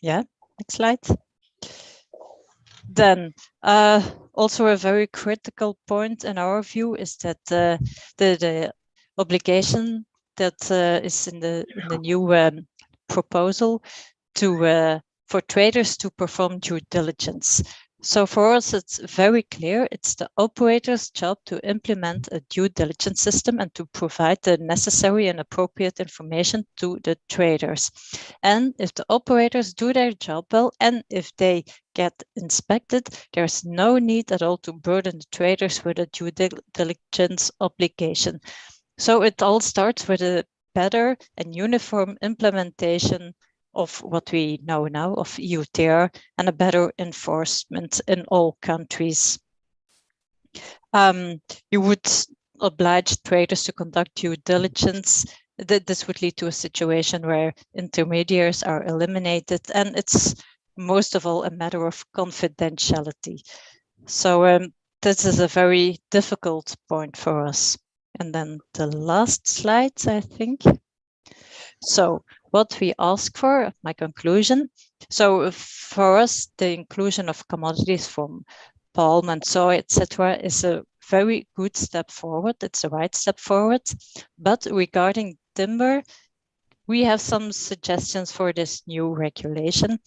Yeah, next slide. Then also a very critical point in our view is that the obligation that is in the new proposal for traders to perform due diligence. So for us, it's very clear. It's the operator's job to implement a due diligence system and to provide the necessary and appropriate information to the traders. And if the operators do their job well, and if they get inspected, there's no need at all to burden the traders with a due diligence obligation. So it all starts with a better and uniform implementation of what we know now of EUTR and a better enforcement in all countries. You would oblige traders to conduct due diligence. This would lead to a situation where intermediaries are eliminated, and it's most of all a matter of confidentiality. So this is a very difficult point for us. And then the last slides, I think. So what we ask for, my conclusion. So for us, the inclusion of commodities from palm and soy, etc., is a very good step forward. It's the right step forward. But regarding timber, we have some suggestions for this new regulation.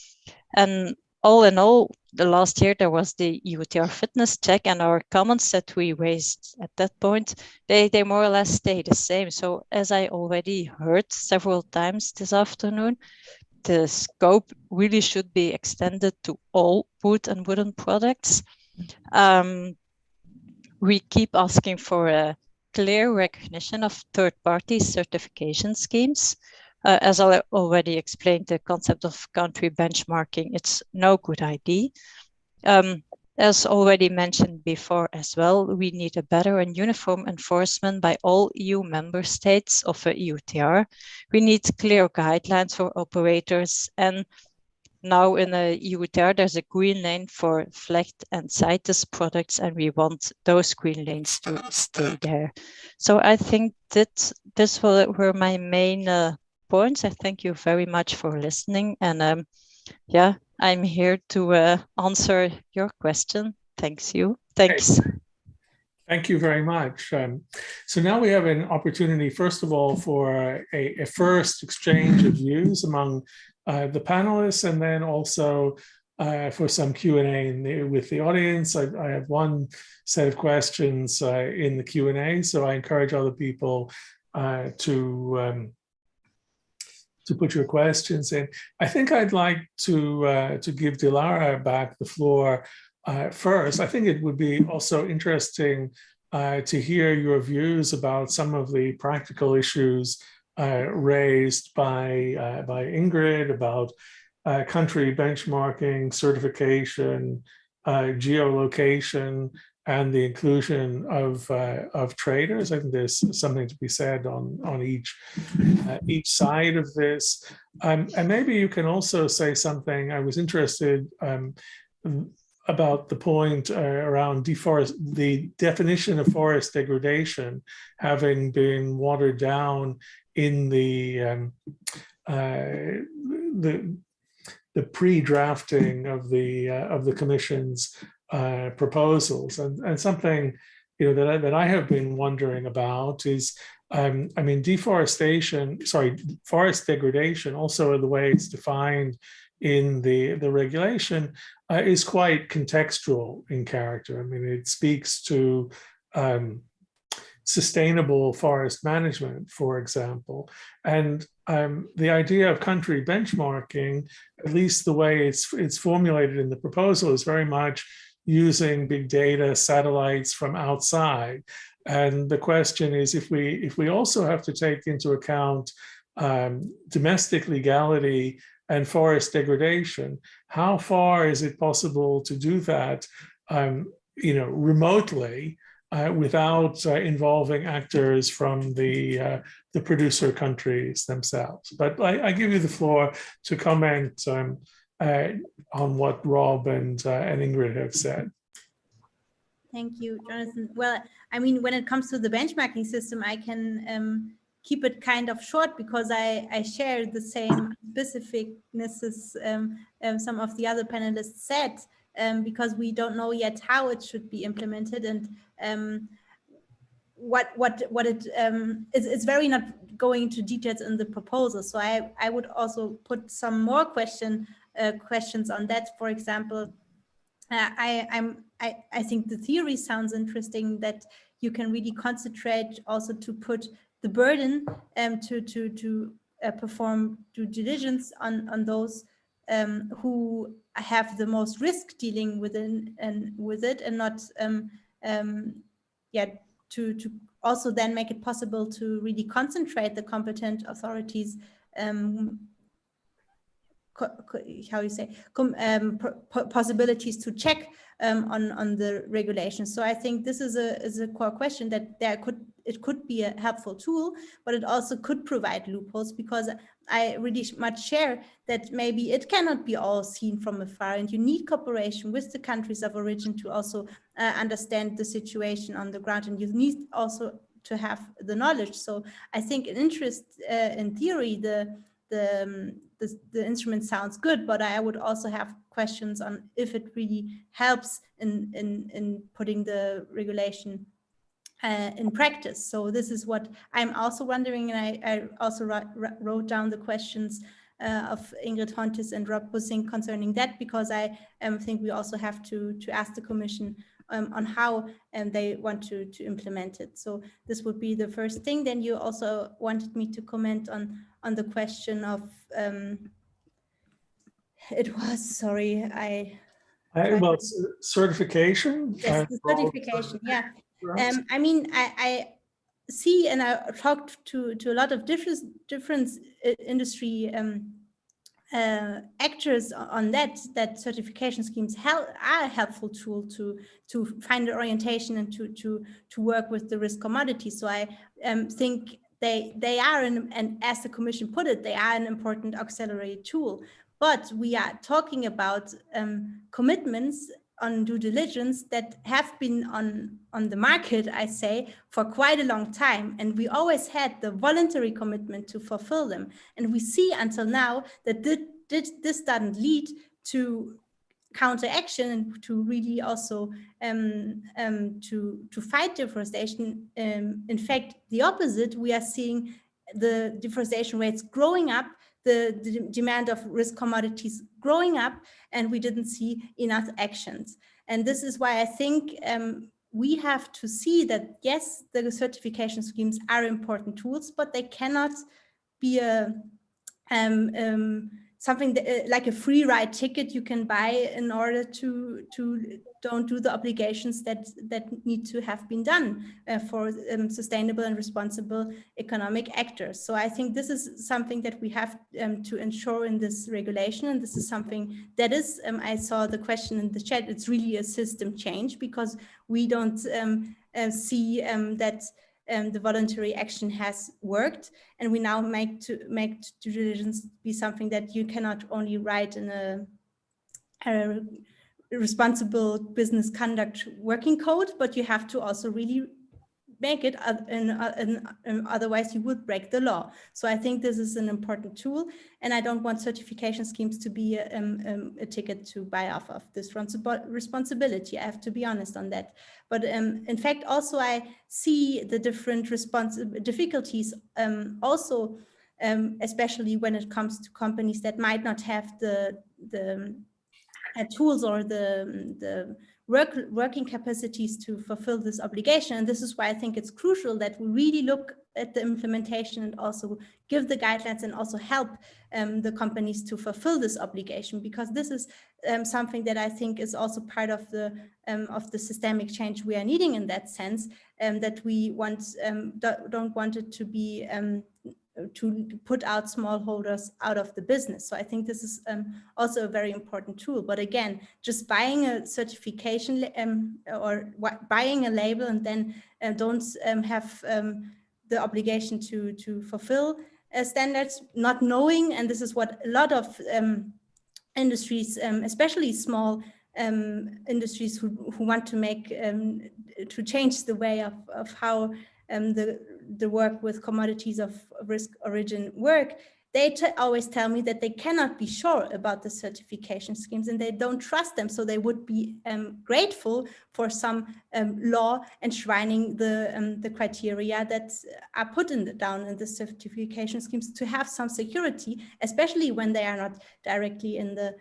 And all in all, the last year there was the EUTR fitness check, and our comments that we raised at that point, they more or less stay the same. So as I already heard several times this afternoon, the scope really should be extended to all wood and wooden products. We keep asking for a clear recognition of third-party certification schemes. As I already explained, the concept of country benchmarking, it's no good idea. As already mentioned before as well, we need a better and uniform enforcement by all EU member states of a EUTR. We need clear guidelines for operators, and now in a EUTR, there's a green lane for flagged and CITES products, and we want those green lanes to stay there. So I think that this were my main points. I thank you very much for listening, and yeah, I'm here to answer your question. Thanks. Thank you very much. So now we have an opportunity, first of all, for a first exchange of views among the panelists, and then also for some Q&A with the audience. I have one set of questions in the Q&A, so I encourage other people to put your questions in. I think I'd like to give Dilara back the floor first. I think it would be also interesting to hear your views about some of the practical issues raised by Ingrid about country benchmarking, certification, geolocation, and the inclusion of traders. I think there's something to be said on each side of this. And maybe you can also say something. I was interested about the point around the definition of forest degradation having been watered down in the pre-drafting of the Commission's proposals, and something that I have been wondering about is, I mean, forest degradation, also the way it's defined in the regulation, is quite contextual in character. I mean, it speaks to sustainable forest management, for example, and the idea of country benchmarking, at least the way it's formulated in the proposal, is very much using big data satellites from outside. And the question is, if we also have to take into account domestic legality and forest degradation, how far is it possible to do that, remotely, without involving actors from the producer countries themselves? But I give you the floor to comment on what Rob and Ingrid have said. Thank you, Jonathan. Well, I mean, when it comes to the benchmarking system, I can keep it kind of short because I share the same specificnesses some of the other panelists said, because we don't know yet how it should be implemented, and what it it's very not going into details in the proposal. So I would also put some more questions on that. For example, I think the theory sounds interesting, that you can really concentrate also to put the burden to perform due diligence on those who have the most risk dealing with it, and not to also then make it possible to really concentrate the competent authorities, possibilities to check on the regulations. So I think this is a core question, that there could it could be a helpful tool, but it also could provide loopholes, because I really much share that maybe it cannot be all seen from afar, and you need cooperation with the countries of origin to also understand the situation on the ground, and you need also to have the knowledge. So I think in interest, in theory, the instrument sounds good, but I would also have questions on if it really helps in putting the regulation in practice. So this is what I'm also wondering, and I also wrote down the questions of Ingrid Hontes and Rob Bussing concerning that, because I think we also have to ask the Commission on how they want to implement it. So this would be the first thing. Then you also wanted me to comment on the question of, it was, sorry, well, certification. Yes, the certification, yeah. I mean, I see, and I talked to a lot of different industry actors on that certification schemes are a helpful tool to find the orientation and to work with the risk commodities. So I think they are, and as the Commission put it, they are an important auxiliary tool. But we are talking about commitments on due diligence that have been on the market, I say, for quite a long time. And we always had the voluntary commitment to fulfill them. And we see until now that this doesn't lead to counteraction and to really also to fight deforestation. In fact, the opposite, we are seeing the deforestation rates growing up, the demand of risk commodities growing up, and we didn't see enough actions. And this is why I think we have to see that, yes, the certification schemes are important tools, but they cannot be a something that, like a free ride ticket you can buy in order to don't do the obligations that need to have been done for sustainable and responsible economic actors. So I think this is something that we have to ensure in this regulation, and this is something that is, I saw the question in the chat, it's really a system change, because we don't see that the voluntary action has worked, and we now make due diligence be something that you cannot only write in a responsible business conduct working code, but you have to also really make it, otherwise you would break the law. So I think this is an important tool, and I don't want certification schemes to be a ticket to buy off of this responsibility. I have to be honest on that. But in fact, also I see the different difficulties also, especially when it comes to companies that might not have the tools or the working capacities to fulfill this obligation. And this is why I think it's crucial that we really look at the implementation and also give the guidelines and also help the companies to fulfill this obligation, because this is something that I think is also part of the systemic change we are needing in that sense, that we don't want it to be to put out smallholders out of the business. So I think this is also a very important tool. But again, just buying a certification or buying a label and then don't have the obligation to fulfill standards, not knowing, and this is what a lot of industries, especially small industries who want to make to change the way of how the work with commodities of risk origin work, they always tell me that they cannot be sure about the certification schemes and they don't trust them. So they would be grateful for some law enshrining the criteria that are put down in the certification schemes to have some security, especially when they are not directly in the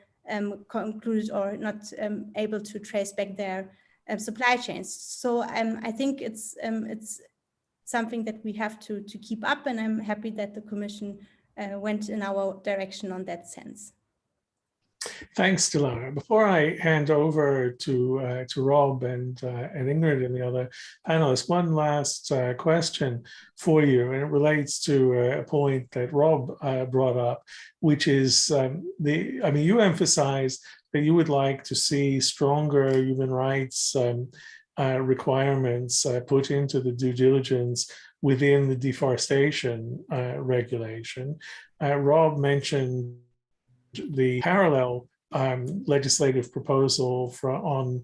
concluded or not able to trace back their supply chains. So I think it's something that we have to keep up, and I'm happy that the Commission went in our direction on that sense. Thanks, Dilara. Before I hand over to Rob and Ingrid and the other panelists, one last question for you, and it relates to a point that Rob brought up, which is you emphasized that you would like to see stronger human rights requirements put into the due diligence within the deforestation regulation. Rob mentioned the parallel legislative proposal on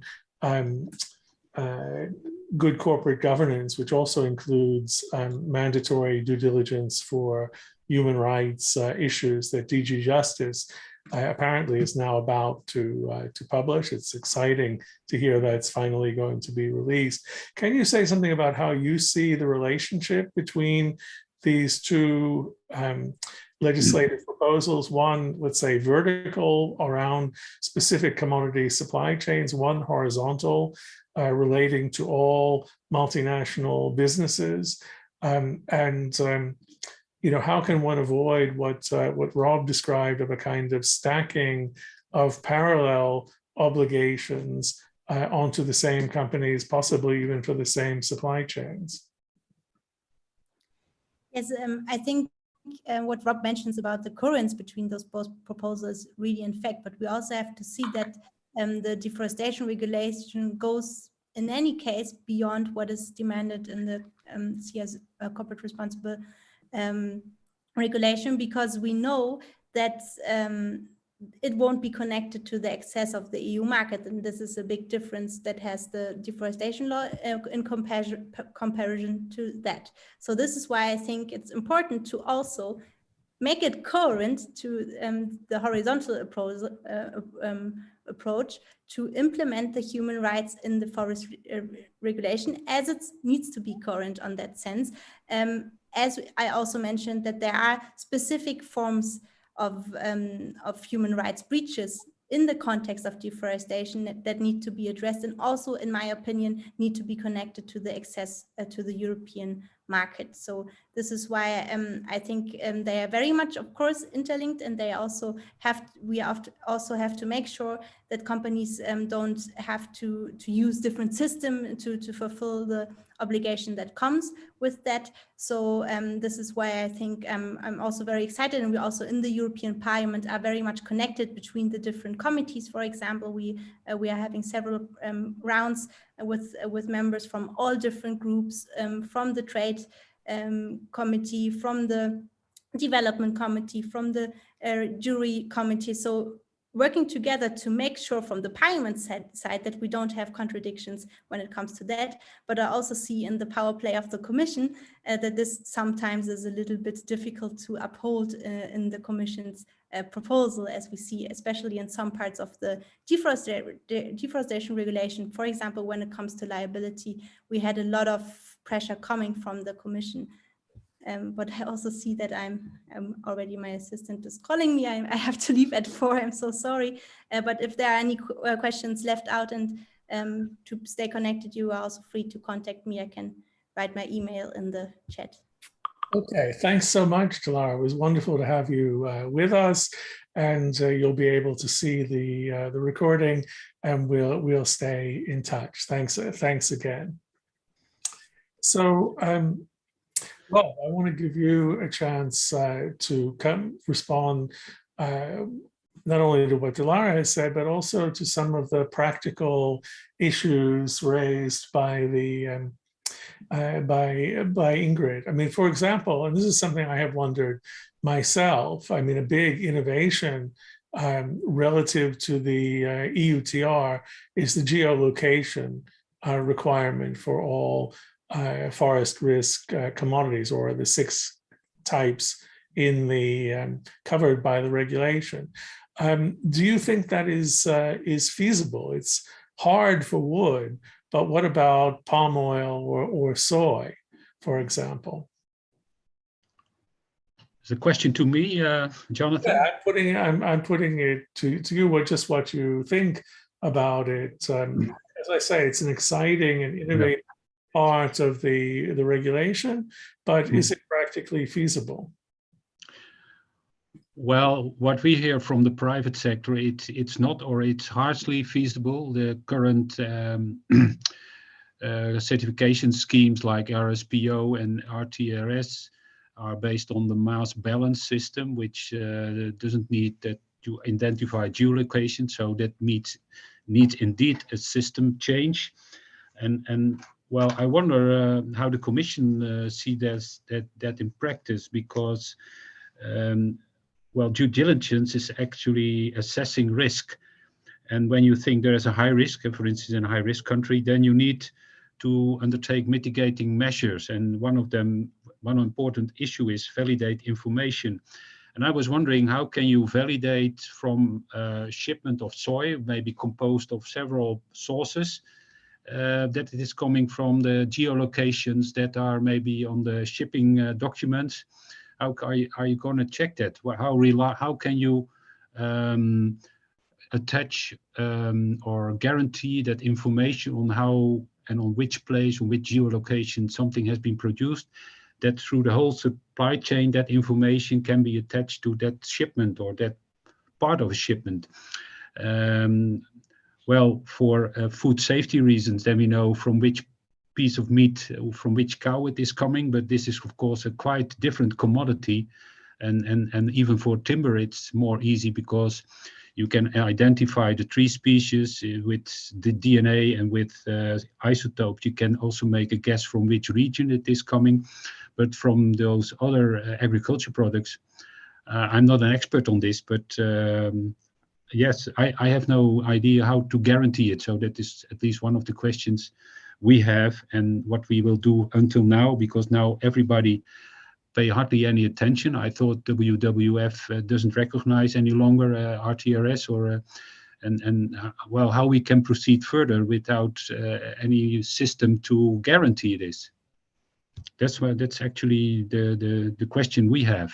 good corporate governance, which also includes mandatory due diligence for human rights issues that DG Justice apparently is now about to publish. It's exciting to hear that it's finally going to be released. Can you say something about how you see the relationship between these two legislative proposals? One, let's say, vertical around specific commodity supply chains, one horizontal relating to all multinational businesses, you know, how can one avoid what Rob described of a kind of stacking of parallel obligations onto the same companies, possibly even for the same supply chains? Yes, I think what Rob mentions about the currents between those both proposals really in fact, but we also have to see that the deforestation regulation goes in any case beyond what is demanded in the CS corporate responsible regulation, because we know that it won't be connected to the excess of the EU market, and this is a big difference that has the deforestation law in comparison to that. So this is why I think it's important to also make it current to the horizontal approach to implement the human rights in the forest regulation, as it needs to be current on that sense. As I also mentioned, that there are specific forms of human rights breaches in the context of deforestation that need to be addressed, and also, in my opinion, need to be connected to the access to the European market. So this is why I think they are very much, of course, interlinked, and they also we also have to make sure that companies don't have to use different systems to fulfill the obligation that comes with that. So this is why I think I'm also very excited, and we also in the European Parliament are very much connected between the different committees. For example, we are having several rounds with members from all different groups, from the trade committee, from the development committee, from the jury committee. So working together to make sure from the Parliament side that we don't have contradictions when it comes to that. But I also see in the power play of the Commission that this sometimes is a little bit difficult to uphold in the Commission's proposal, as we see, especially in some parts of the deforestation regulation. For example, when it comes to liability, we had a lot of pressure coming from the Commission. But I also see that I'm already, my assistant is calling me. I have to leave at 4. I'm so sorry. But if there are any questions left out, and to stay connected, you are also free to contact me. I can write my email in the chat. Okay, thanks so much, Dilara. It was wonderful to have you with us, and you'll be able to see the recording, and we'll stay in touch. Thanks again. So, Rob, I want to give you a chance to respond not only to what Dilara has said, but also to some of the practical issues raised by the by Ingrid. I mean, for example, and this is something I have wondered myself. I mean, a big innovation relative to the EUTR is the geolocation requirement for all forest risk commodities, or the 6 types in the covered by the regulation. Do you think that is feasible? It's hard for wood, but what about palm oil or soy, for example? It's a question to me, Jonathan. Yeah, I'm putting it to you. What you think about it? As I say, it's an exciting and innovative part of the regulation, but is it practically feasible? Well, what we hear from the private sector, it's not, or it's hardly feasible. The current certification schemes like RSPO and RTRS are based on the mass balance system, which doesn't need that to identify geolocation. So that needs indeed a system change. And well, I wonder how the Commission see that in practice, because well, due diligence is actually assessing risk. And when you think there is a high risk, for instance, in a high risk country, then you need to undertake mitigating measures. And one important issue is validate information. And I was wondering, how can you validate from shipment of soy, maybe composed of several sources, that it is coming from the geolocations that are maybe on the shipping documents? How are you going to check that? How can you attach or guarantee that information on how and on which place, on which geolocation something has been produced, that through the whole supply chain, that information can be attached to that shipment or that part of a shipment? Well, for food safety reasons, then we know from which piece of meat, from which cow it is coming, but this is of course a quite different commodity. And even for timber, it's more easy because you can identify the tree species with the DNA and with isotopes. You can also make a guess from which region it is coming. But from those other agriculture products, I'm not an expert on this, but yes, I have no idea how to guarantee it. So that is at least one of the questions we have, and what we will do until now, because now everybody pay hardly any attention. I thought WWF doesn't recognize any longer RTRS or well, how we can proceed further without any system to guarantee this. That's actually the question we have.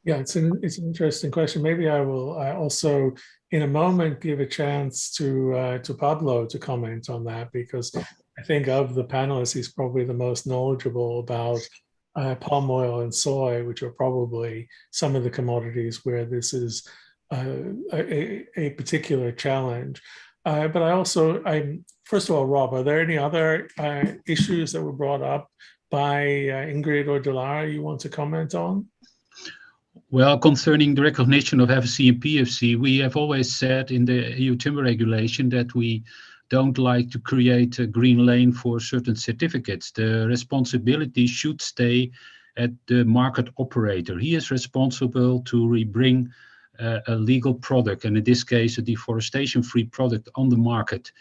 Yeah, it's an interesting question. Maybe I will also in a moment give a chance to Pablo to comment on that, because I think of the panelists, he's probably the most knowledgeable about palm oil and soy, which are probably some of the commodities where this is a particular challenge. But first of all, Rob, are there any other issues that were brought up by Ingrid or Dilara you want to comment on? Well, concerning the recognition of FSC and PFC, we have always said in the EU timber regulation that we don't like to create a green lane for certain certificates. The responsibility should stay at the market operator. He is responsible to bring a legal product, and in this case, a deforestation-free product on the market.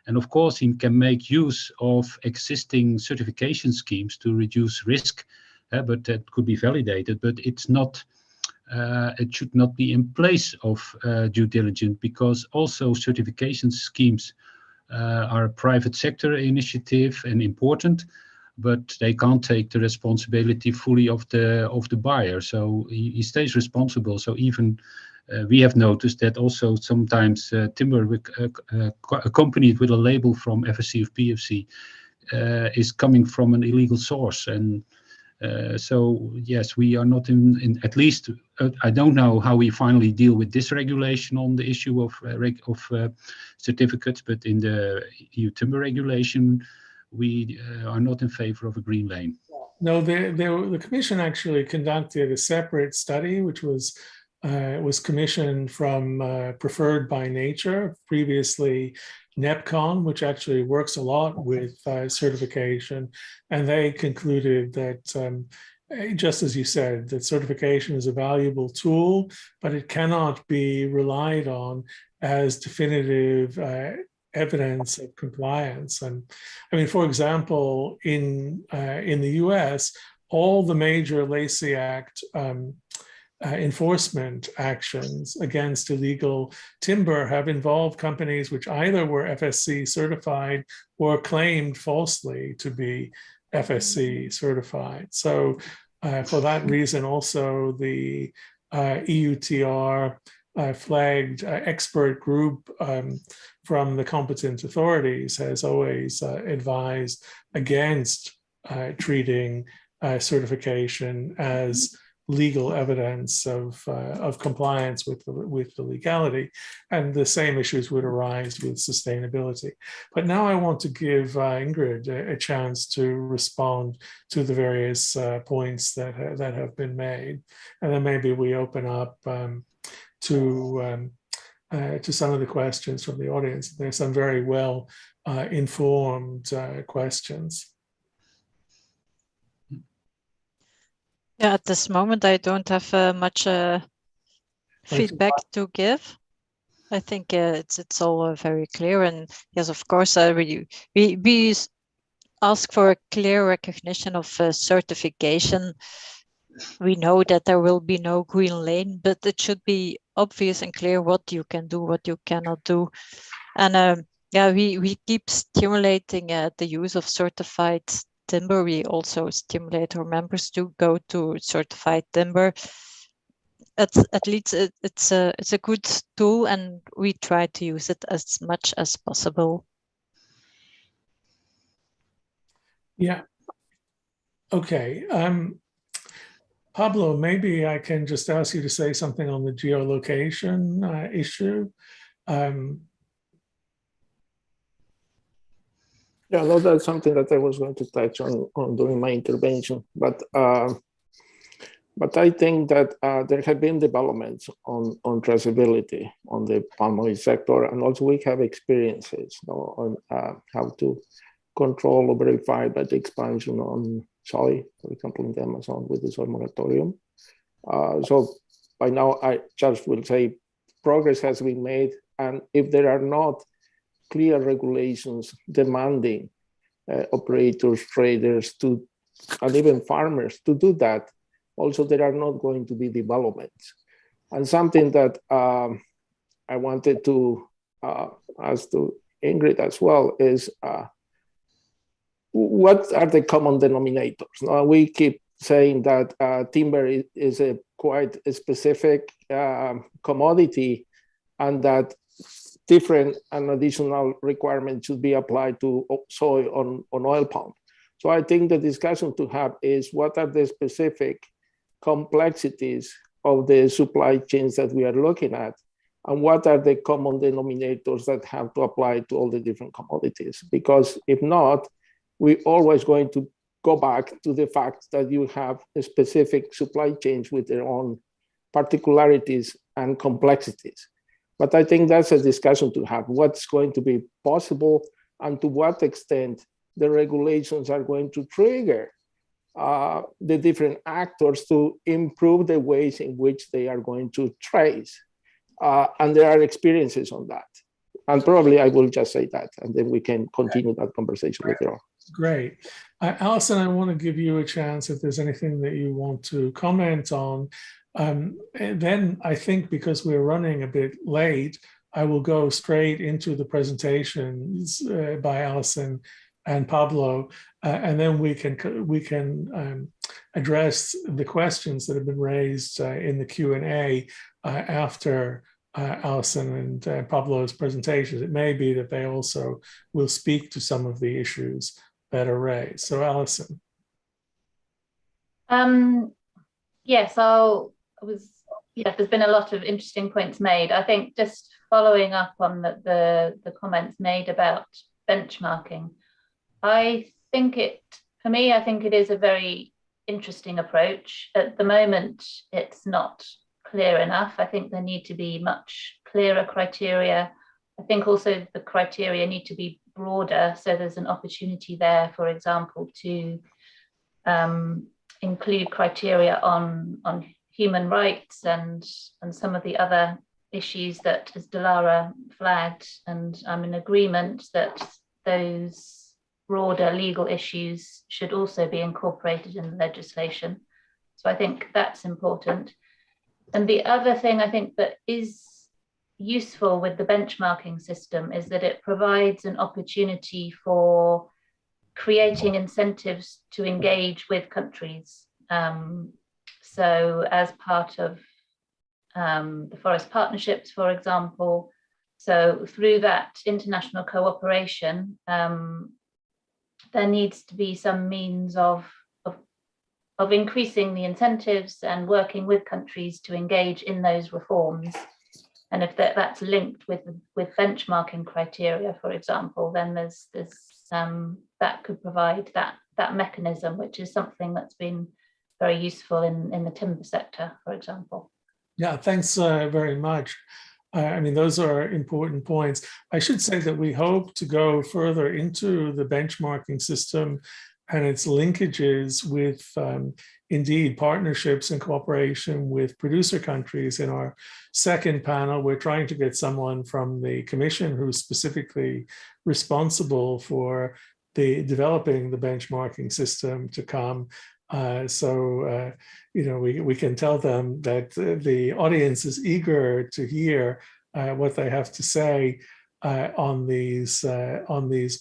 And of course, he can make use of existing certification schemes to reduce risk, but that could be validated, but it's not. It should not be in place of due diligence, because also certification schemes are a private sector initiative and important, but they can't take the responsibility fully of the buyer. So he stays responsible. So even we have noticed that also sometimes timber accompanied with a label from FSC or PFC is coming from an illegal source. And so yes, we are not in at least I don't know how we finally deal with this regulation on the issue of certificates, but in the EU timber regulation, we are not in favor of a green lane. No, the Commission actually conducted a separate study, which was commissioned from Preferred by Nature, previously NEPCON, which actually works a lot with certification. And they concluded that, just as you said, that certification is a valuable tool, but it cannot be relied on as definitive evidence of compliance. And I mean, for example, in the US, all the major Lacey Act enforcement actions against illegal timber have involved companies which either were FSC certified or claimed falsely to be FSC certified. So for that reason, also the EUTR flagged expert group from the competent authorities has always advised against treating certification as legal evidence of compliance with the legality, and the same issues would arise with sustainability. But now I want to give Ingrid a chance to respond to the various points that have been made, and then maybe we open up to to some of the questions from the audience. There's some very well informed questions. Yeah, at this moment, I don't have much feedback to give. I think it's all very clear, and yes, of course, we ask for a clear recognition of certification. We know that there will be no green lane, but it should be obvious and clear what you can do, what you cannot do, and yeah, we keep stimulating the use of certified timber. We also stimulate our members to go to certified timber. At least it's a good tool, and we try to use it as much as possible. Yeah. Okay. Pablo, maybe I can just ask you to say something on the geolocation issue. Yeah, no, that's something that I was going to touch on during my intervention, but I think that there have been developments on traceability on the palm oil sector, and also we have experiences on how to control or verify that expansion on soy, for example, in the Amazon with the soy moratorium. So by now, I just will say progress has been made, and if there are not clear regulations demanding operators, traders, and even farmers to do that, also there are not going to be developments. And something that I wanted to ask to Ingrid as well is, what are the common denominators? Now, we keep saying that timber is a quite specific commodity, and that different and additional requirements should be applied to soy on oil palm. So I think the discussion to have is, what are the specific complexities of the supply chains that we are looking at, and what are the common denominators that have to apply to all the different commodities? Because if not, we're always going to go back to the fact that you have a specific supply chains with their own particularities and complexities. But I think that's a discussion to have. What's going to be possible, and to what extent the regulations are going to trigger the different actors to improve the ways in which they are going to trace. And there are experiences on that. And probably I will just say that, and then we can continue that conversation later on. Great. Alison, I want to give you a chance if there's anything that you want to comment on. And then I think, because we're running a bit late, I will go straight into the presentations by Alison and Pablo, and then we can address the questions that have been raised in the Q&A after Alison and Pablo's presentations. It may be that they also will speak to some of the issues that are raised. So Alison. Yes, there's been a lot of interesting points made. I think just following up on the comments made about benchmarking, I think it is a very interesting approach. At the moment, it's not clear enough. I think there need to be much clearer criteria. I think also the criteria need to be broader, so there's an opportunity there, for example, to include criteria on human rights and some of the other issues that, as Delara flagged, and I'm in agreement that those broader legal issues should also be incorporated in the legislation. So I think that's important. And the other thing I think that is useful with the benchmarking system is that it provides an opportunity for creating incentives to engage with countries. So as part of the forest partnerships, for example, so through that international cooperation, there needs to be some means of increasing the incentives and working with countries to engage in those reforms. And if that's linked with benchmarking criteria, for example, then there's that could provide that mechanism, which is something that's been very useful in the timber sector, for example. Yeah, thanks very much. I mean, those are important points. I should say that we hope to go further into the benchmarking system and its linkages with, indeed, partnerships and cooperation with producer countries. In our second panel, we're trying to get someone from the Commission who's specifically responsible for developing the benchmarking system to come. You know, we can tell them that the audience is eager to hear what they have to say on these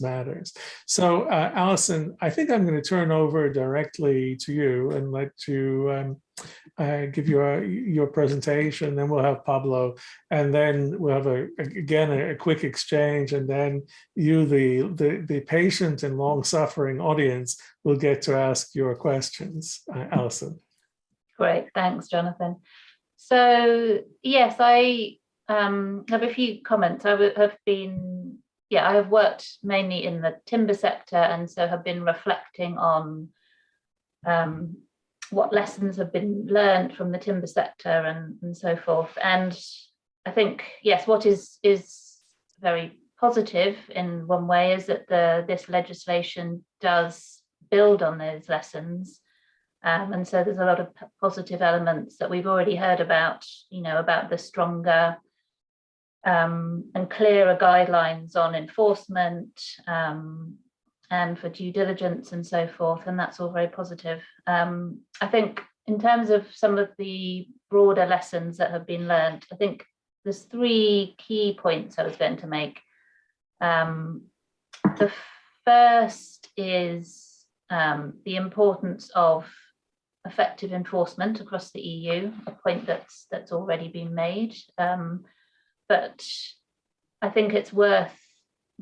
matters. So, Alison, I think I'm going to turn over directly to you and let you give your presentation. Then we'll have Pablo, and then we'll have again a quick exchange, and then you, the patient and long-suffering audience, will get to ask your questions. Alison. Great, thanks, Jonathan. So yes, I have a few comments. I have worked mainly in the timber sector, and so have been reflecting on what lessons have been learned from the timber sector and so forth. And I think, yes, what is very positive in one way is that this legislation does build on those lessons. And so there's a lot of positive elements that we've already heard about, you know, about the stronger and clearer guidelines on enforcement and for due diligence and so forth, and that's all very positive. I think in terms of some of the broader lessons that have been learned, I think there's three key points I was going to make. The first is the importance of effective enforcement across the EU, a point that's already been made. But I think it's worth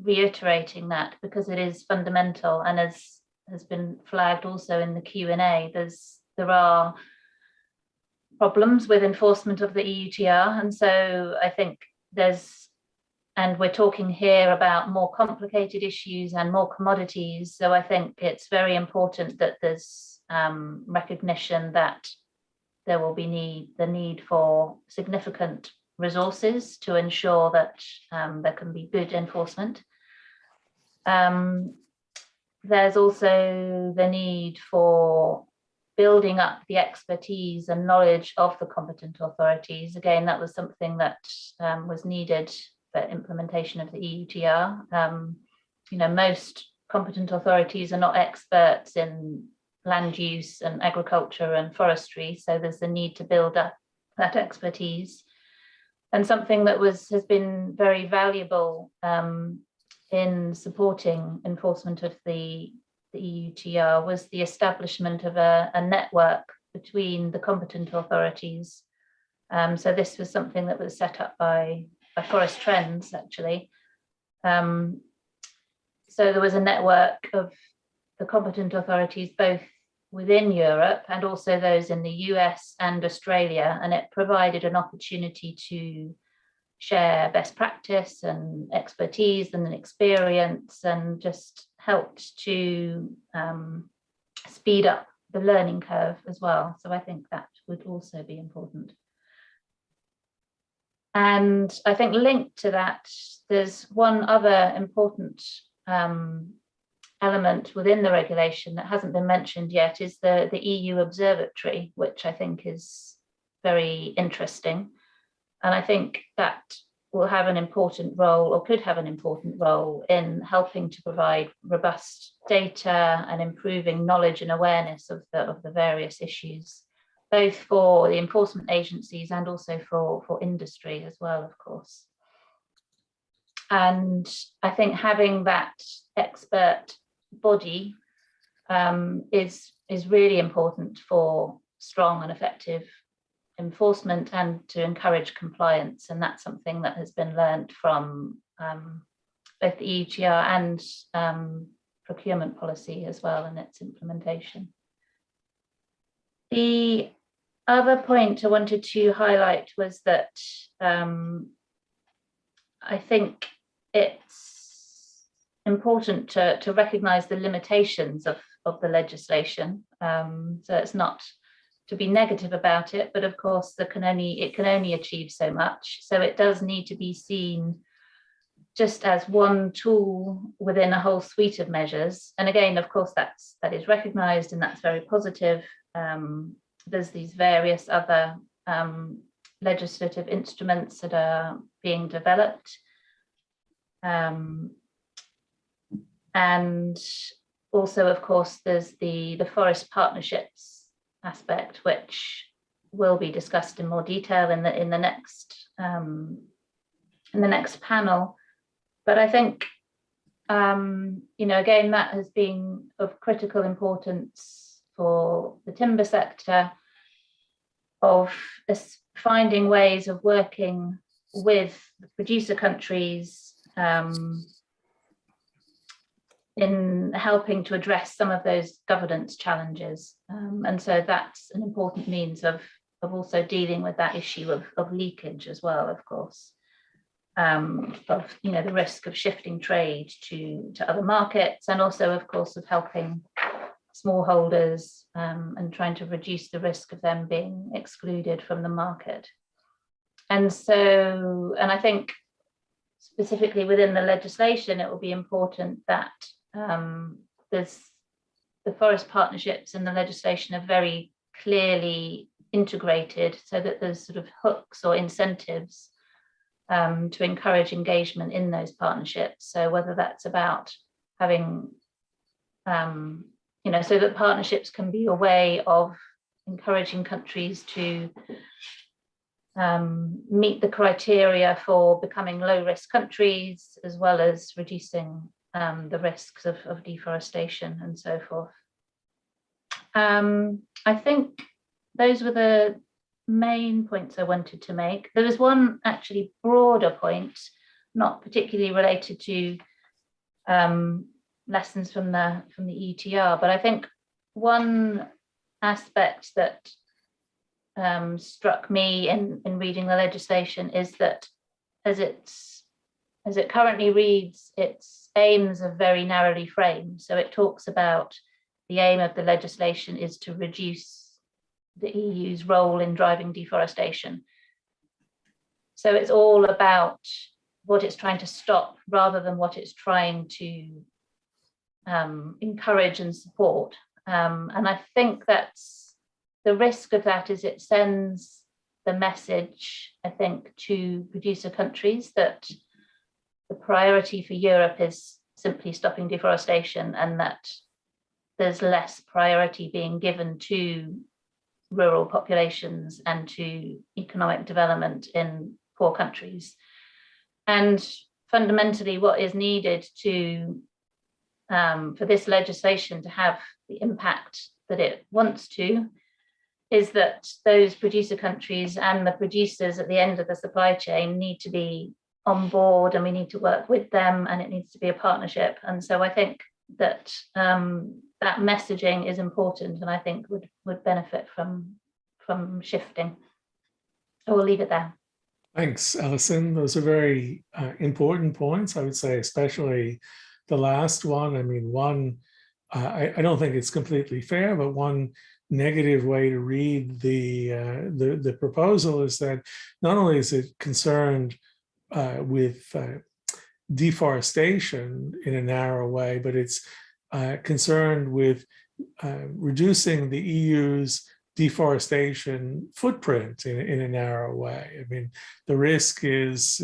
reiterating that because it is fundamental, and as has been flagged also in the Q&A, there are problems with enforcement of the EUTR, and so I think and we're talking here about more complicated issues and more commodities, so I think it's very important that there's recognition that there will be the need for significant resources to ensure that there can be good enforcement. There's also the need for building up the expertise and knowledge of the competent authorities. Again, that was something that was needed for implementation of the EUTR. You know, most competent authorities are not experts in land use and agriculture and forestry, so there's the need to build up that expertise. And something that has been very valuable in supporting enforcement of the EUTR was the establishment of a network between the competent authorities. So this was something that was set up by Forest Trends, actually. So there was a network of the competent authorities both within Europe and also those in the US and Australia, and it provided an opportunity to share best practice and expertise and experience, and just helped to speed up the learning curve as well. So I think that would also be important. And I think linked to that, there's one other important element within the regulation that hasn't been mentioned yet, is the EU Observatory, which I think is very interesting. And I think that will have an important role, or could have an important role, in helping to provide robust data and improving knowledge and awareness of the various issues, both for the enforcement agencies and also for industry as well, of course. And I think having that expert body is really important for strong and effective enforcement and to encourage compliance, and that's something that has been learned from both the EUTR and procurement policy as well, and its implementation. The other point I wanted to highlight was that I think it's important to recognise the limitations of the legislation. So it's not to be negative about it, but of course it can only achieve so much. So it does need to be seen just as one tool within a whole suite of measures. And again, of course, that is recognized, and that's very positive. There's these various other legislative instruments that are being developed. And also, of course, there's the forest partnerships aspect, which will be discussed in more detail in the next panel. But I think, again, that has been of critical importance for the timber sector, of finding ways of working with the producer countries in helping to address some of those governance challenges. And so that's an important means of also dealing with that issue of leakage as well, of course. Of the risk of shifting trade to other markets, and also of course of helping smallholders and trying to reduce the risk of them being excluded from the market. And I think specifically within the legislation, it will be important that there's the forest partnerships and the legislation are very clearly integrated, so that there's sort of hooks or incentives to encourage engagement in those partnerships. So whether that's about having, so that partnerships can be a way of encouraging countries to meet the criteria for becoming low-risk countries, as well as reducing the risks of deforestation and so forth. I think those were the main points I wanted to make. There was one actually broader point, not particularly related to lessons from the EUTR, but I think one aspect that struck me in reading the legislation is that as it currently reads, its aims are very narrowly framed. So it talks about the aim of the legislation is to reduce the EU's role in driving deforestation. So it's all about what it's trying to stop rather than what it's trying to encourage and support. And I think that's the risk of that is it sends the message, I think, to producer countries that the priority for Europe is simply stopping deforestation, and that there's less priority being given to rural populations and to economic development in poor countries. And fundamentally, what is needed for this legislation to have the impact that it wants to is that those producer countries and the producers at the end of the supply chain need to be on board, and we need to work with them, and it needs to be a partnership. And so I think that that messaging is important, and I think would benefit from shifting. I will leave it there. Thanks, Alison. Those are very important points, I would say, especially the last one. I mean, I don't think it's completely fair, but one negative way to read the proposal is that not only is it concerned with deforestation in a narrow way, but it's concerned with reducing the EU's deforestation footprint in a narrow way. I mean, the risk is,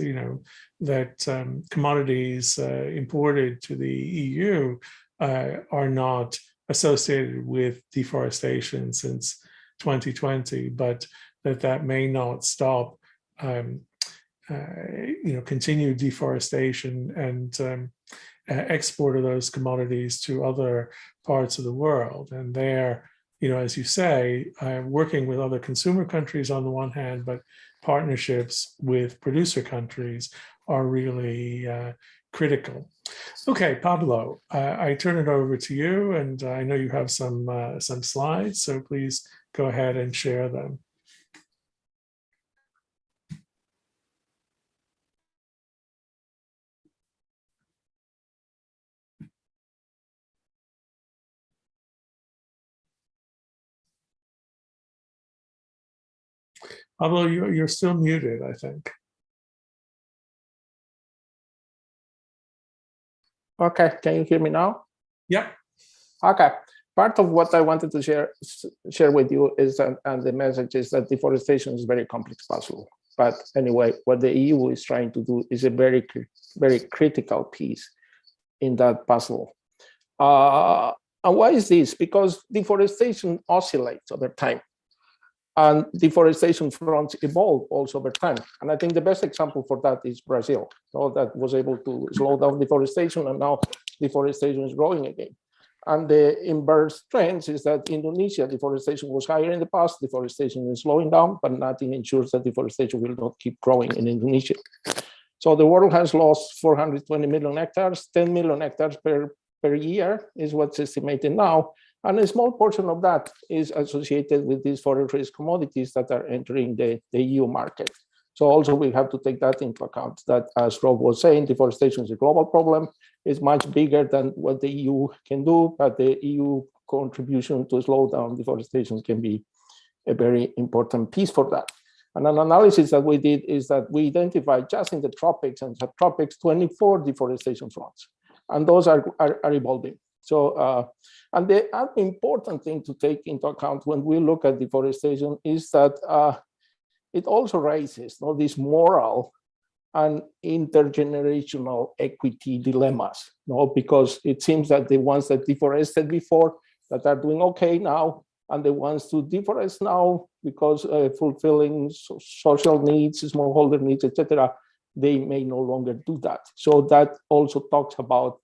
that commodities imported to the EU are not associated with deforestation since 2020, but that may not stop continued deforestation and export of those commodities to other parts of the world. And there, as you say, working with other consumer countries on the one hand, but partnerships with producer countries are really critical. Okay, Pablo, I turn it over to you, and I know you have some slides, so please go ahead and share them. Although you're still muted, I think. Okay, can you hear me now? Yep. Okay. Part of what I wanted to share with you is that, and the message is that deforestation is a very complex puzzle. But anyway, what the EU is trying to do is a very critical piece in that puzzle. And why is this? Because deforestation oscillates over time. And deforestation fronts evolve also over time. And I think the best example for that is Brazil, that was able to slow down deforestation, and now deforestation is growing again. And the inverse trends is that Indonesia, deforestation was higher in the past, deforestation is slowing down, but nothing ensures that deforestation will not keep growing in Indonesia. So the world has lost 420 million hectares, 10 million hectares per year is what's estimated now. And a small portion of that is associated with these forest risk commodities that are entering the EU market. So also we have to take that into account, that as Rob was saying, deforestation is a global problem. It's much bigger than what the EU can do, but the EU contribution to slow down deforestation can be a very important piece for that. And an analysis that we did is that we identified just in the tropics and subtropics 24 deforestation fronts, and those are evolving. So, and the other important thing to take into account when we look at deforestation is that it also raises these moral and intergenerational equity dilemmas, because it seems that the ones that deforested before that are doing okay now, and the ones to deforest now because fulfilling social needs, smallholder needs, etc., they may no longer do that. So that also talks about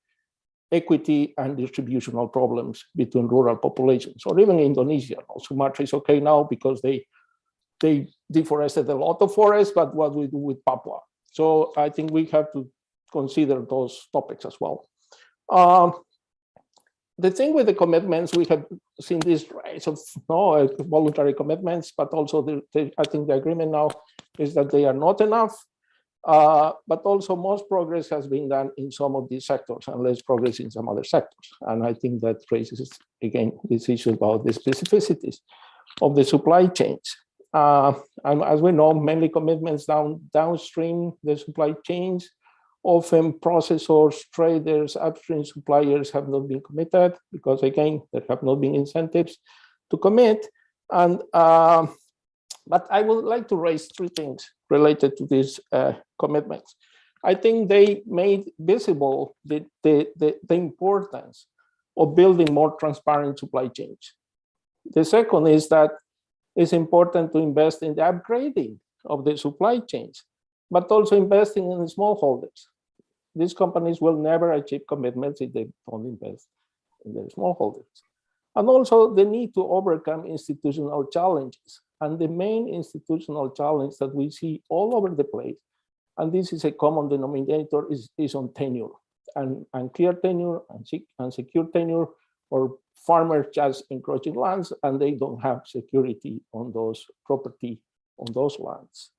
equity and distributional problems between rural populations, or even Indonesia. Sumatra is okay now because they deforested a lot of forests, but what we do with Papua. So I think we have to consider those topics as well. The thing with the commitments, we have seen this rise of voluntary commitments, but also I think the agreement now is that they are not enough. But also most progress has been done in some of these sectors and less progress in some other sectors. And I think that raises, again, this issue about the specificities of the supply chains. And as we know, mainly commitments downstream the supply chains. Often processors, traders, upstream suppliers have not been committed because, again, there have not been incentives to commit. And but I would like to raise three things related to these commitments. I think they made visible the importance of building more transparent supply chains. The second is that it's important to invest in the upgrading of the supply chains, but also investing in the smallholders. These companies will never achieve commitments if they don't invest in their smallholders. And also the need to overcome institutional challenges. And the main institutional challenge that we see all over the place, and this is a common denominator, is on tenure, and unclear tenure and secure tenure, or farmers just encroaching lands and they don't have security on those property on those lands.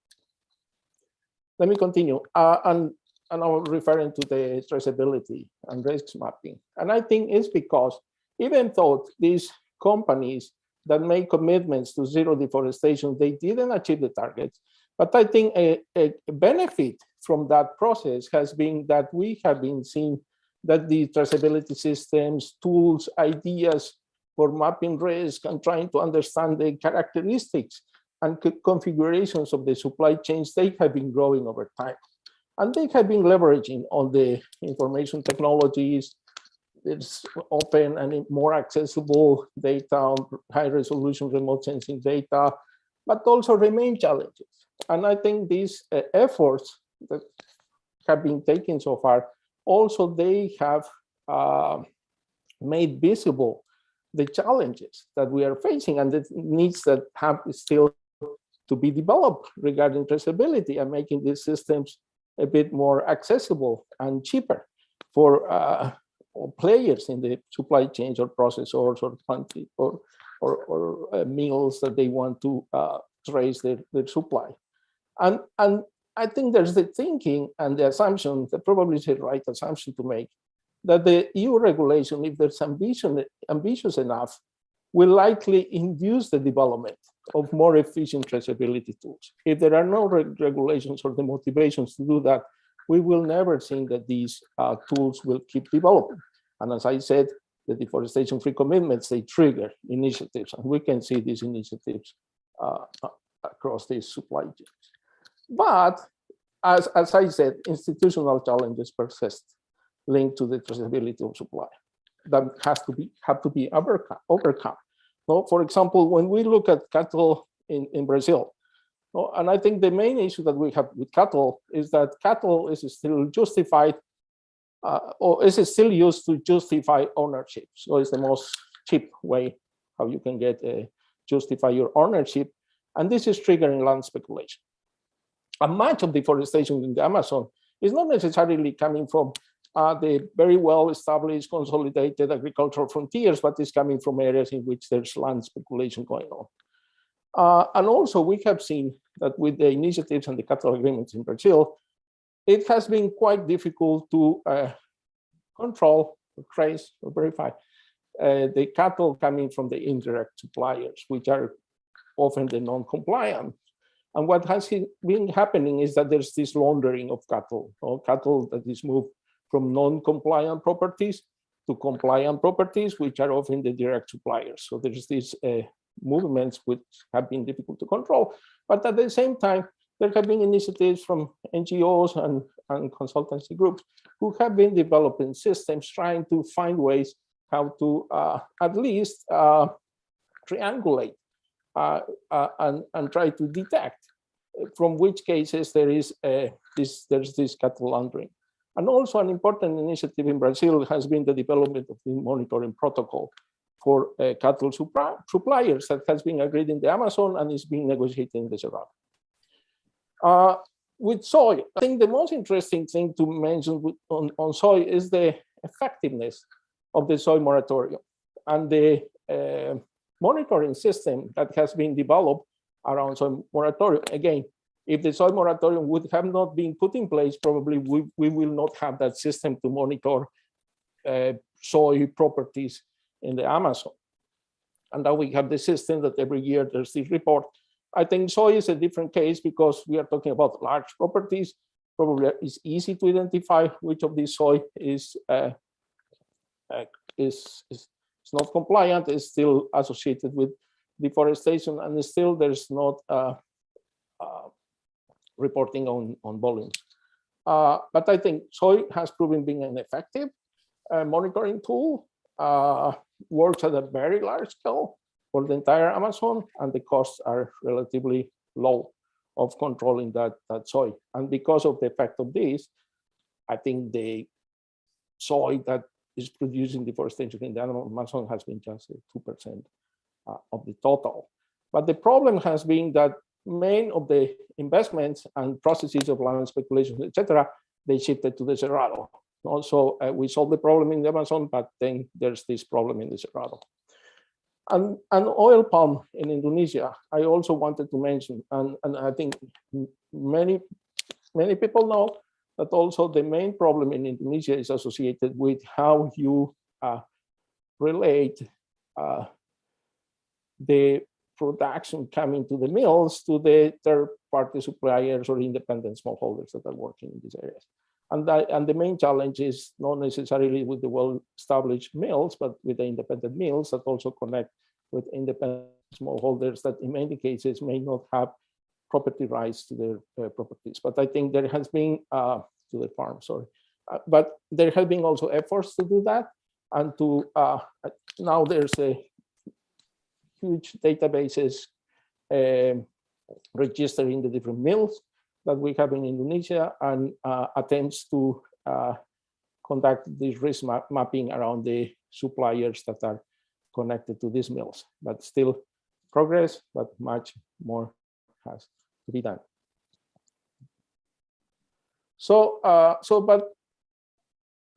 Let me continue. And I'm referring to the traceability and risk mapping. And I think it's because even though these companies that made commitments to zero deforestation, they didn't achieve the targets. But I think a benefit from that process has been that we have been seeing that the traceability systems, tools, ideas for mapping risk and trying to understand the characteristics and configurations of the supply chains, they have been growing over time. And they have been leveraging on the information technologies. It's open and more accessible data, high resolution remote sensing data, but also remain challenges. And I think these efforts that have been taken so far, also they have made visible the challenges that we are facing and the needs that have still to be developed regarding traceability and making these systems a bit more accessible and cheaper for players in the supply chains or processors or mills that they want to trace their supply. And I think there's the thinking and the assumption that probably is the right assumption to make, that the EU regulation, if there's ambitious enough, will likely induce the development of more efficient traceability tools. If there are no regulations or the motivations to do that, we will never think that these tools will keep developing. And as I said, the deforestation-free commitments, they trigger initiatives, and we can see these initiatives across these supply chains. But as I said, institutional challenges persist linked to the traceability of supply that have to be overcome. No, for example, when we look at cattle in Brazil, no, and I think the main issue that we have with cattle is that cattle is still justified, or is still used to justify ownership. So it's the most cheap way how you can justify your ownership, and this is triggering land speculation. And much of deforestation in the Amazon is not necessarily coming from the very well-established, consolidated agricultural frontiers, but it's coming from areas in which there's land speculation going on. And also, we have seen that with the initiatives and the cattle agreements in Brazil, it has been quite difficult to control, or trace, or verify the cattle coming from the indirect suppliers, which are often the non-compliant. And what has been happening is that there's this laundering of cattle, cattle that is moved from non-compliant properties to compliant properties, which are often the direct suppliers. So there's these movements which have been difficult to control. But at the same time, there have been initiatives from NGOs and consultancy groups who have been developing systems trying to find ways how to at least triangulate and try to detect from which cases there is there's this cattle laundering. And also an important initiative in Brazil has been the development of the monitoring protocol for cattle suppliers that has been agreed in the Amazon and is being negotiated in the Cerrado. With soy, I think the most interesting thing to mention on soy is the effectiveness of the soy moratorium and the monitoring system that has been developed around soy moratorium. Again, if the soy moratorium would have not been put in place, probably we will not have that system to monitor soy properties in the Amazon. And now we have the system that every year there's this report. I think soy is a different case because we are talking about large properties. Probably it's easy to identify which of these soy is not compliant, is still associated with deforestation, and still there's not reporting on volumes. But I think soy has proven being an effective monitoring tool, works at a very large scale for the entire Amazon, and the costs are relatively low of controlling that soy. And because of the effect of this, I think the soy that is producing deforestation in the Amazon has been just 2% of the total. But the problem has been that many of the investments and processes of land speculation, etc., they shifted to the Cerrado. Also, we solved the problem in the Amazon, but then there's this problem in the Cerrado. And oil palm in Indonesia, I also wanted to mention, and I think many people know that also the main problem in Indonesia is associated with how you relate the production coming to the mills to the third-party suppliers or independent smallholders that are working in these areas. And the main challenge is not necessarily with the well-established mills, but with the independent mills that also connect with independent smallholders that in many cases may not have property rights to their properties. But I think there has been, to the farm, sorry. But there have been also efforts to do that. And to now there's a huge databases registering the different mills that we have in Indonesia, and attempts to conduct this risk mapping around the suppliers that are connected to these mills. But still progress, but much more has to be done.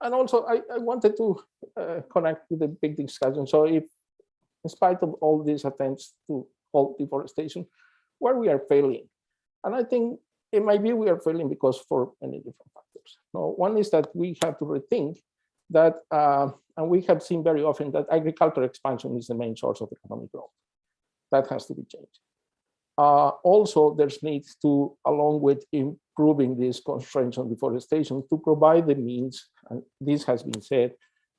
And also I wanted to connect with the big discussion. So if, in spite of all these attempts to halt deforestation, where we are failing, and I think in my view we are failing because for many different factors. Now, one is that we have to rethink that, and we have seen very often that agricultural expansion is the main source of economic growth. That has to be changed. Also, there's needs to, along with improving these constraints on deforestation, to provide the means, and this has been said,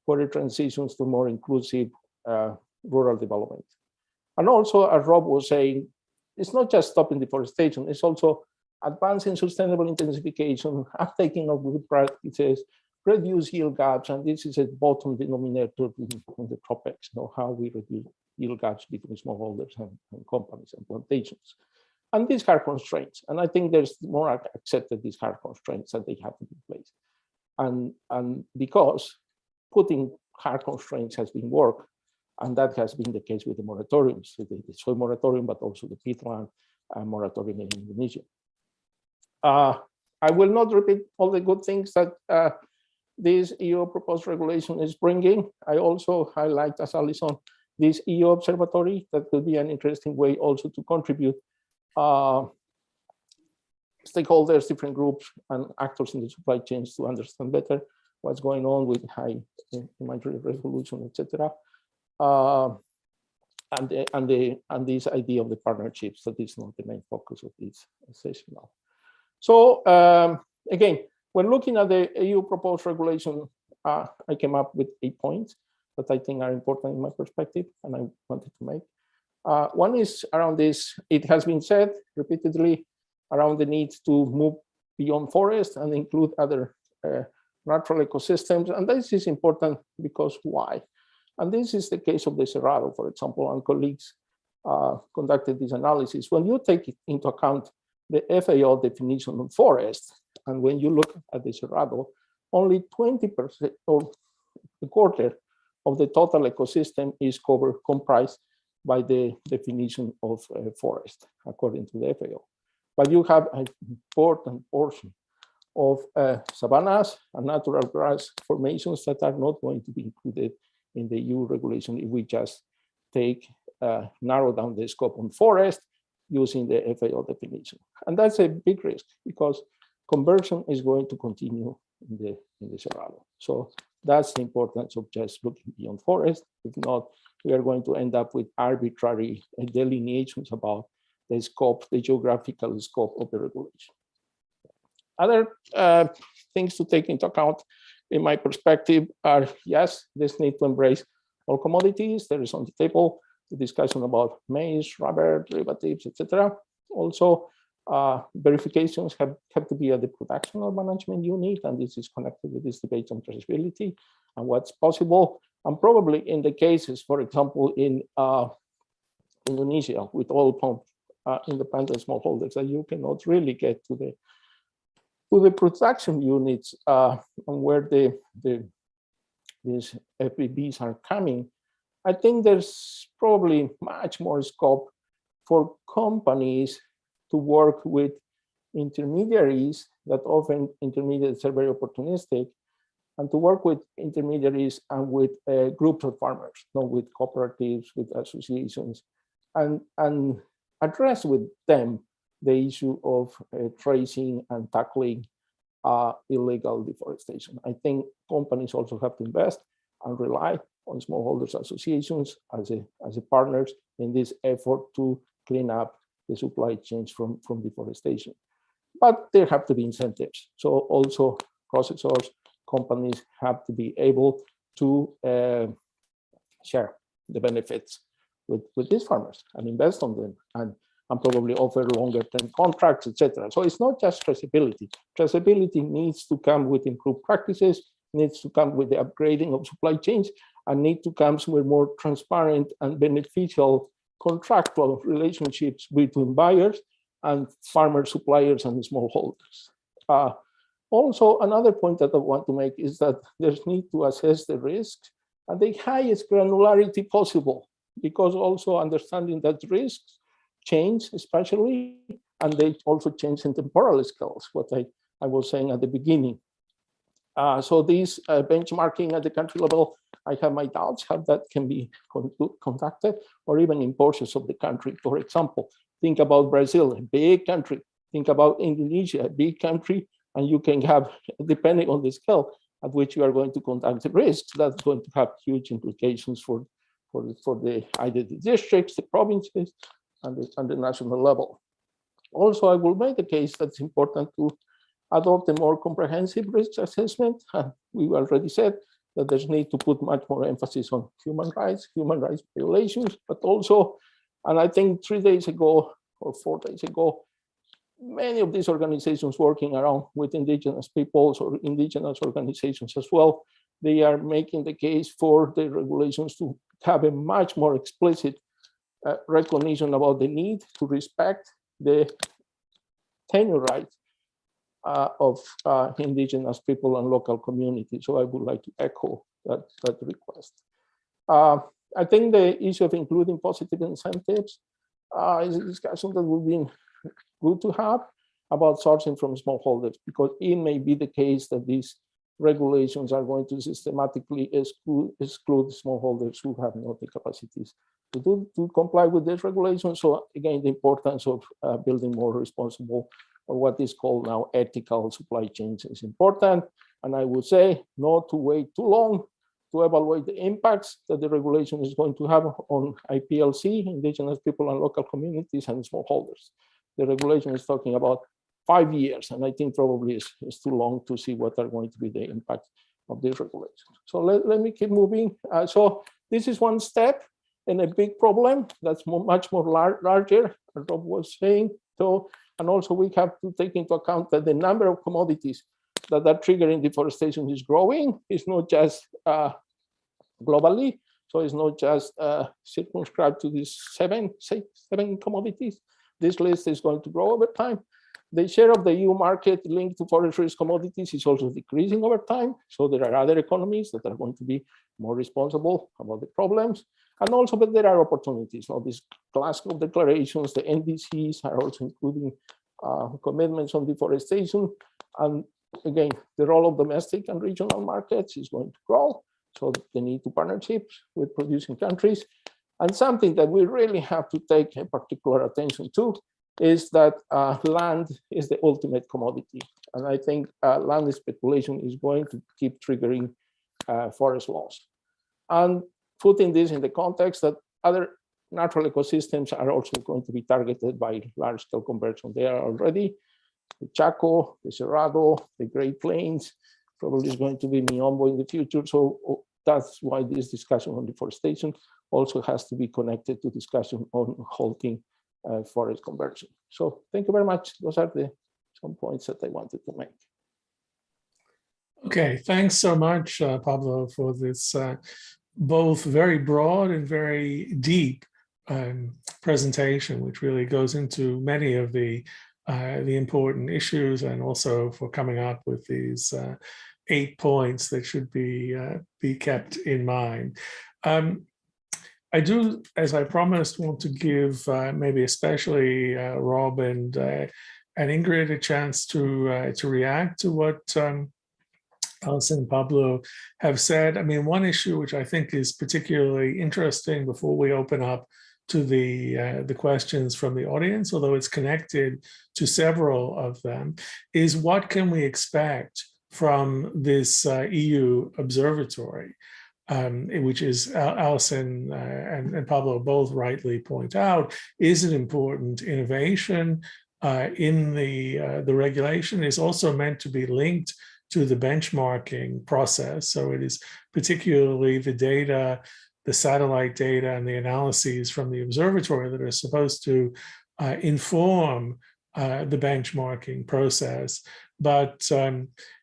for the transitions to more inclusive rural development. And also, as Rob was saying, it's not just stopping deforestation, it's also advancing sustainable intensification, uptaking of good practices, reduce yield gaps, and this is a bottom denominator in the tropics, how we reduce yield gaps between smallholders and companies and plantations. And these hard constraints, and I think there's more accepted these hard constraints that they have to be in place. And because putting hard constraints has been work, and that has been the case with the moratoriums, the soy moratorium, but also the peatland moratorium in Indonesia. I will not repeat all the good things that this EU proposed regulation is bringing. I also highlight, as Alison, this EU observatory that could be an interesting way also to contribute stakeholders, different groups, and actors in the supply chains to understand better what's going on with high imagery resolution, etc. And this idea of the partnerships that is not the main focus of this session now. So again, when looking at the EU proposed regulation, I came up with 8 points that I think are important in my perspective, and I wanted to make. One is around this, it has been said repeatedly, around the need to move beyond forest and include other natural ecosystems. And this is important because why? And this is the case of the Cerrado, for example, and colleagues conducted this analysis. When you take into account the FAO definition of forest, and when you look at the Cerrado, only 20% or a quarter of the total ecosystem is comprised by the definition of forest, according to the FAO. But you have an important portion of savannas and natural grass formations that are not going to be included in the EU regulation if we just narrow down the scope on forest using the FAO definition. And that's a big risk because conversion is going to continue in the Cerrado. So that's the importance of just looking beyond forest. If not, we are going to end up with arbitrary delineations about the scope, the geographical scope of the regulation. Other things to take into account, in my perspective, are, yes, this need to embrace all commodities. There is on the table the discussion about maize, rubber, derivatives, etc. Also, verifications have to be at the production or management unit, and this is connected with this debate on traceability and what's possible. And probably in the cases, for example, in Indonesia, with oil pump independent smallholders, that you cannot really get to the production units and where these FBBs are coming. I think there's probably much more scope for companies to work with intermediaries, that often intermediaries are very opportunistic, and to work with intermediaries and with groups of farmers, not with cooperatives, with associations, and address with them the issue of tracing and tackling illegal deforestation. I think companies also have to invest and rely on smallholders associations as a partners in this effort to clean up the supply chains from deforestation. But there have to be incentives. So also processors, companies have to be able to share the benefits with these farmers and invest on them and probably offer longer term contracts, etc. So it's not just traceability. Traceability needs to come with improved practices, needs to come with the upgrading of supply chains, and need to come with more transparent and beneficial contractual relationships between buyers and farmer suppliers and smallholders. Also, another point that I want to make is that there's need to assess the risks at the highest granularity possible, because also understanding that risks change, especially, and they also change in temporal scales, what I was saying at the beginning. So this benchmarking at the country level, I have my doubts how that can be conducted, or even in portions of the country. For example, think about Brazil, a big country. Think about Indonesia, a big country, and you can have, depending on the scale at which you are going to conduct the risks, that's going to have huge implications for either the districts, the provinces, the national level. Also, I will make the case that it's important to adopt a more comprehensive risk assessment. And we already said that there's need to put much more emphasis on human rights violations, but also, and I think 3 days ago or 4 days ago, many of these organizations working around with indigenous peoples or indigenous organizations as well, they are making the case for the regulations to have a much more explicit recognition about the need to respect the tenure rights of indigenous people and local communities. So I would like to echo that request. I think the issue of including positive incentives is a discussion that would be good to have about sourcing from smallholders, because it may be the case that these regulations are going to systematically exclude smallholders who have not the capacities to comply with this regulation. So again, the importance of building more responsible, or what is called now ethical supply chains, is important. And I would say not to wait too long to evaluate the impacts that the regulation is going to have on IPLC, indigenous people and local communities, and smallholders. The regulation is talking about 5 years, and I think probably it's too long to see what are going to be the impact of this regulation. So let me keep moving. So this is one step in a big problem that's much more larger, as Rob was saying. So, and also we have to take into account that the number of commodities that are triggering deforestation is growing. It's not just globally, so it's not just circumscribed to these seven commodities. This list is going to grow over time. The share of the EU market linked to forest risk commodities is also decreasing over time. So there are other economies that are going to be more responsible about the problems. And also, but there are opportunities. Now, these Glasgow declarations, the NDCs are also including commitments on deforestation. And again, the role of domestic and regional markets is going to grow. So the need to partnerships with producing countries. And something that we really have to take a particular attention to is that land is the ultimate commodity. And I think land speculation is going to keep triggering forest loss. And putting this in the context that other natural ecosystems are also going to be targeted by large-scale conversion. They are already. The Chaco, the Cerrado, the Great Plains, probably is going to be Miombo in the future. So that's why this discussion on deforestation also has to be connected to discussion on halting forest conversion. So thank you very much. Those are some points that I wanted to make. Okay, thanks so much, Pablo, for this both very broad and very deep presentation, which really goes into many of the important issues, and also for coming up with these 8 points that should be kept in mind. I do, as I promised, want to give maybe especially Rob and Ingrid a chance to react to what Alison and Pablo have said. I mean, one issue which I think is particularly interesting before we open up to the questions from the audience, although it's connected to several of them, is what can we expect from this EU observatory, which is, Alison and Pablo both rightly point out, is an important innovation in the regulation. Is also meant to be linked to the benchmarking process. So it is particularly the data, the satellite data and the analyses from the observatory that are supposed to inform the benchmarking process. But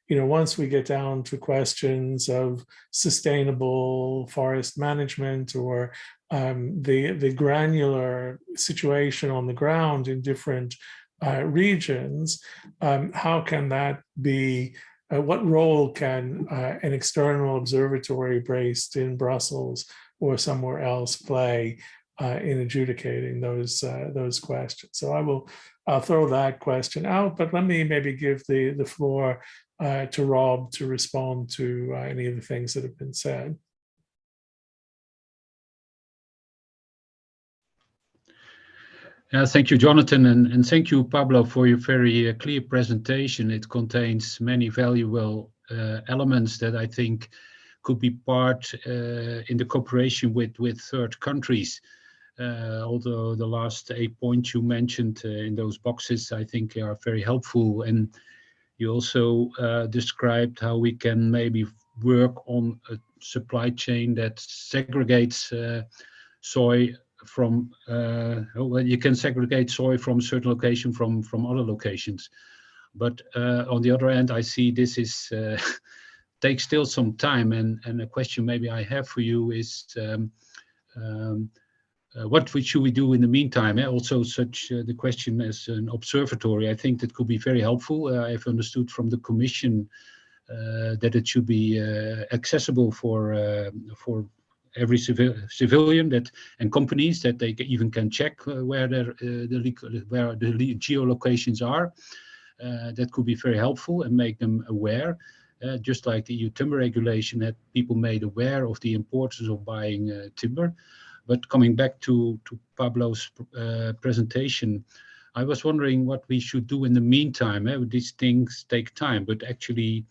you know, once we get down to questions of sustainable forest management, or the granular situation on the ground in different regions, how can that be? What role can an external observatory based in Brussels or somewhere else play in adjudicating those questions? So I'll throw that question out, but let me maybe give the floor to Rob to respond to any of the things that have been said. Thank you, Jonathan, and thank you, Pablo, for your very clear presentation. It contains many valuable elements that I think could be part in the cooperation with third countries. Although the last 8 points you mentioned in those boxes, I think are very helpful. And you also described how we can maybe work on a supply chain that segregates soy from, well, you can segregate soy from certain location from other locations. But on the other hand, I see this is takes still some time. And a question maybe I have for you is, what should we do in the meantime? Also, such the question as an observatory, I think that could be very helpful. I've understood from the Commission that it should be accessible for every civilian that and companies, that they even can check where the geolocations are. That could be very helpful and make them aware. Just like the EU timber regulation had people made aware of the importance of buying timber. But coming back to Pablo's presentation, I was wondering what we should do in the meantime. These things take time, but actually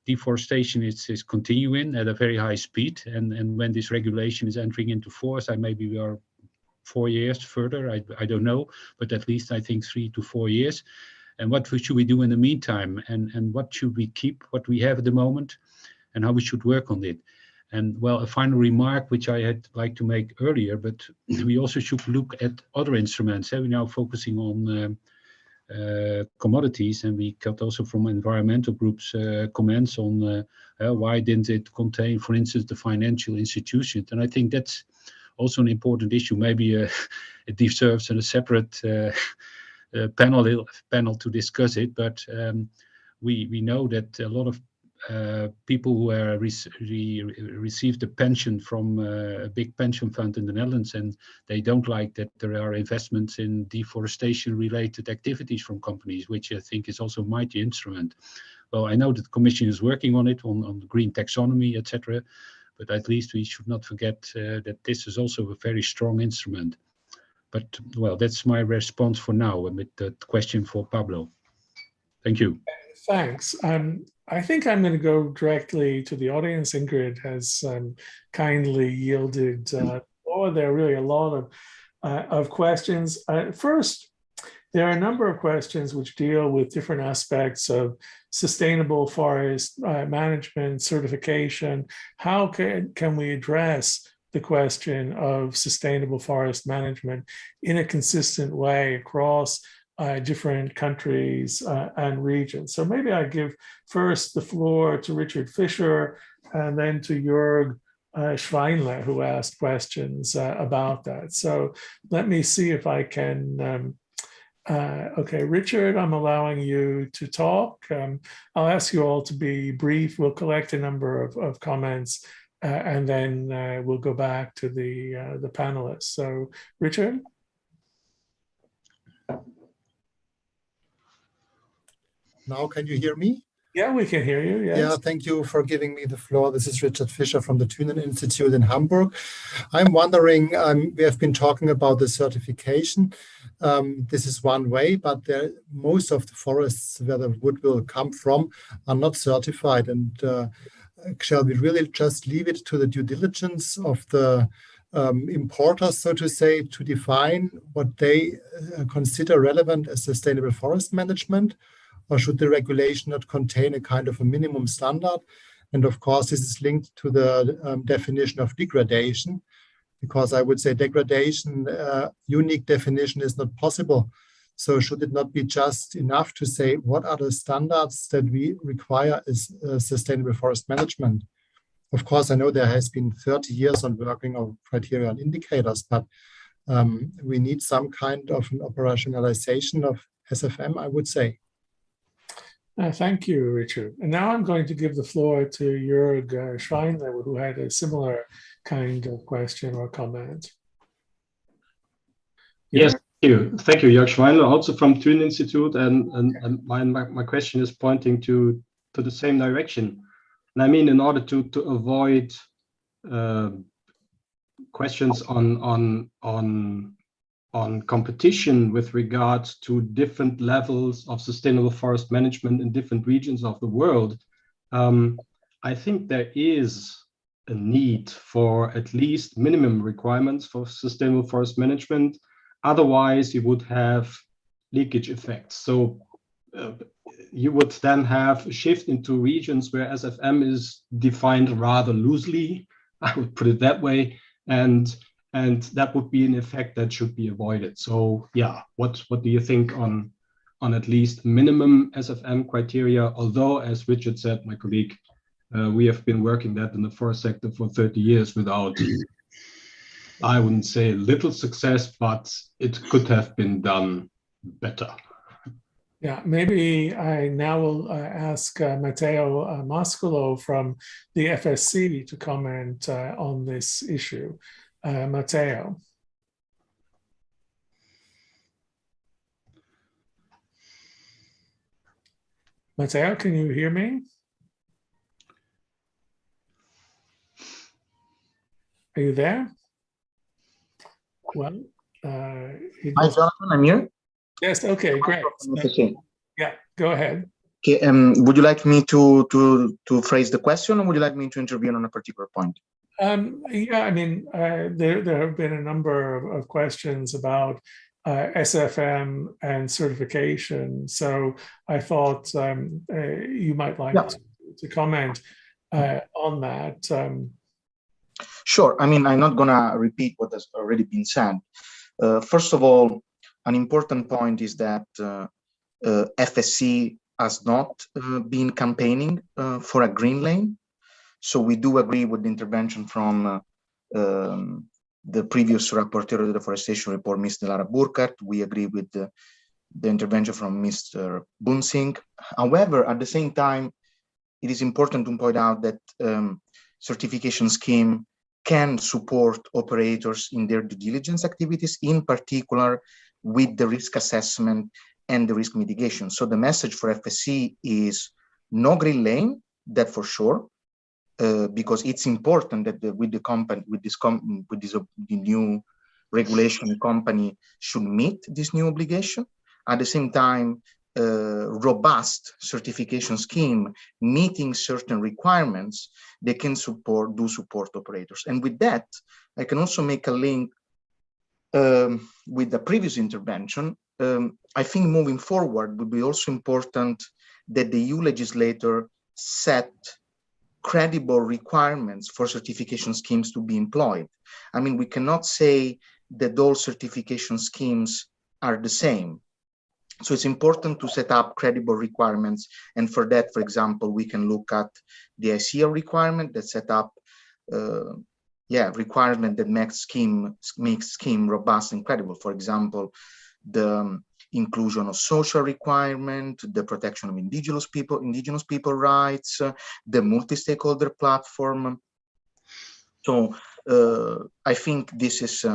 deforestation is continuing at a very high speed. And when this regulation is entering into force, maybe we are 4 years further, I don't know, but at least I think 3 to 4 years. And what should we do in the meantime? And what should we keep, what we have at the moment, and how we should work on it? And well, a final remark, which I had like to make earlier, but we also should look at other instruments. We're now focusing on commodities, and we got also from environmental groups comments on why didn't it contain, for instance, the financial institutions. And I think that's also an important issue. Maybe it deserves a separate panel to discuss it, but we know that a lot of people who received a pension from a big pension fund in the Netherlands, and they don't like that there are investments in deforestation related activities from companies, which I think is also a mighty instrument. Well, I know that the Commission is working on it, on the green taxonomy, etc. But at least we should not forget that this is also a very strong instrument. But well, that's my response for now with the question for Pablo. Thank you. Thanks. I think I'm going to go directly to the audience. Ingrid has kindly yielded. There are really a lot of questions. First, there are a number of questions which deal with different aspects of sustainable forest management, certification. How can we address the question of sustainable forest management in a consistent way across different countries and regions? So maybe I give first the floor to Richard Fisher and then to Jörg Schweinle, who asked questions about that. So let me see if I can. Okay, Richard, I'm allowing you to talk. I'll ask you all to be brief. We'll collect a number of comments and then we'll go back to the panelists. So Richard? Now, can you hear me? Yeah, we can hear you. Yes. Yeah, thank you for giving me the floor. This is Richard Fischer from the Thünen Institute in Hamburg. I'm wondering, we have been talking about the certification. This is one way, but most of the forests where the wood will come from are not certified. And shall we really just leave it to the due diligence of the importers, so to say, to define what they consider relevant as sustainable forest management? Or should the regulation not contain a kind of a minimum standard? And of course, this is linked to the definition of degradation, because I would say degradation, unique definition is not possible. So should it not be just enough to say what are the standards that we require as sustainable forest management? Of course, I know there has been 30 years on working on criteria and indicators, but we need some kind of an operationalization of SFM, I would say. Thank you, Richard. And now I'm going to give the floor to Jörg Schweinle, who had a similar kind of question or comment. Yes, thank you, Jörg Schweinle, also from Thünen Institute, and my question is pointing to the same direction. And I mean, in order to avoid questions on competition with regards to different levels of sustainable forest management in different regions of the world, I think there is a need for at least minimum requirements for sustainable forest management. Otherwise, you would have leakage effects. So you would then have a shift into regions where SFM is defined rather loosely, I would put it that way, and that would be an effect that should be avoided. So yeah, what do you think on at least minimum SFM criteria? Although, as Richard said, my colleague, we have been working that in the forest sector for 30 years without, I wouldn't say little success, but it could have been done better. Yeah, maybe I now will ask Matteo Mascolo from the FSC to comment on this issue. Matteo. Matteo, can you hear me? Are you there? Well, Hi, Jonathan, I'm here. Yes, okay, great. Yeah, go ahead. Okay, would you like me to phrase the question, or would you like me to intervene on a particular point? Yeah, I mean, there have been a number of questions about SFM and certification. So I thought you might like to comment on that. Sure. I mean, I'm not going to repeat what has already been said. First of all, an important point is that FSC has not been campaigning for a green lane. So we do agree with the intervention from the previous rapporteur of the deforestation report, Ms. Delara Burkhardt. We agree with the intervention from Mr. Bunsing. However, at the same time, it is important to point out that certification scheme can support operators in their due diligence activities, in particular with the risk assessment and the risk mitigation. So the message for FSC is no green lane, that for sure, because it's important that the new regulation company should meet this new obligation. At the same time, robust certification scheme meeting certain requirements, they can support operators. And with that, I can also make a link with the previous intervention. I think moving forward would be also important that the EU legislator set credible requirements for certification schemes to be employed. I mean, we cannot say that all certification schemes are the same. So it's important to set up credible requirements. And for that, for example, we can look at the ICL requirement that set up, requirement that makes scheme robust and credible. For example, the inclusion of social requirement, the protection of indigenous people rights, the multi-stakeholder platform. So I think this is,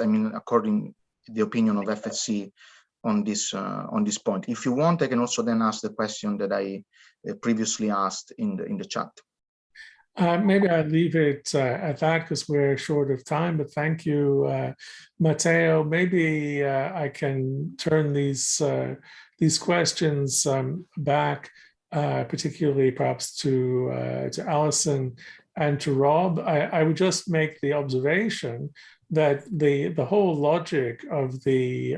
I mean, according to the opinion of FSC on this point. If you want, I can also then ask the question that I previously asked in the chat. Maybe I'll leave it at that because we're short of time, but thank you, Matteo. Maybe I can turn these questions back, particularly perhaps to Alison and to Rob. I would just make the observation that the whole logic of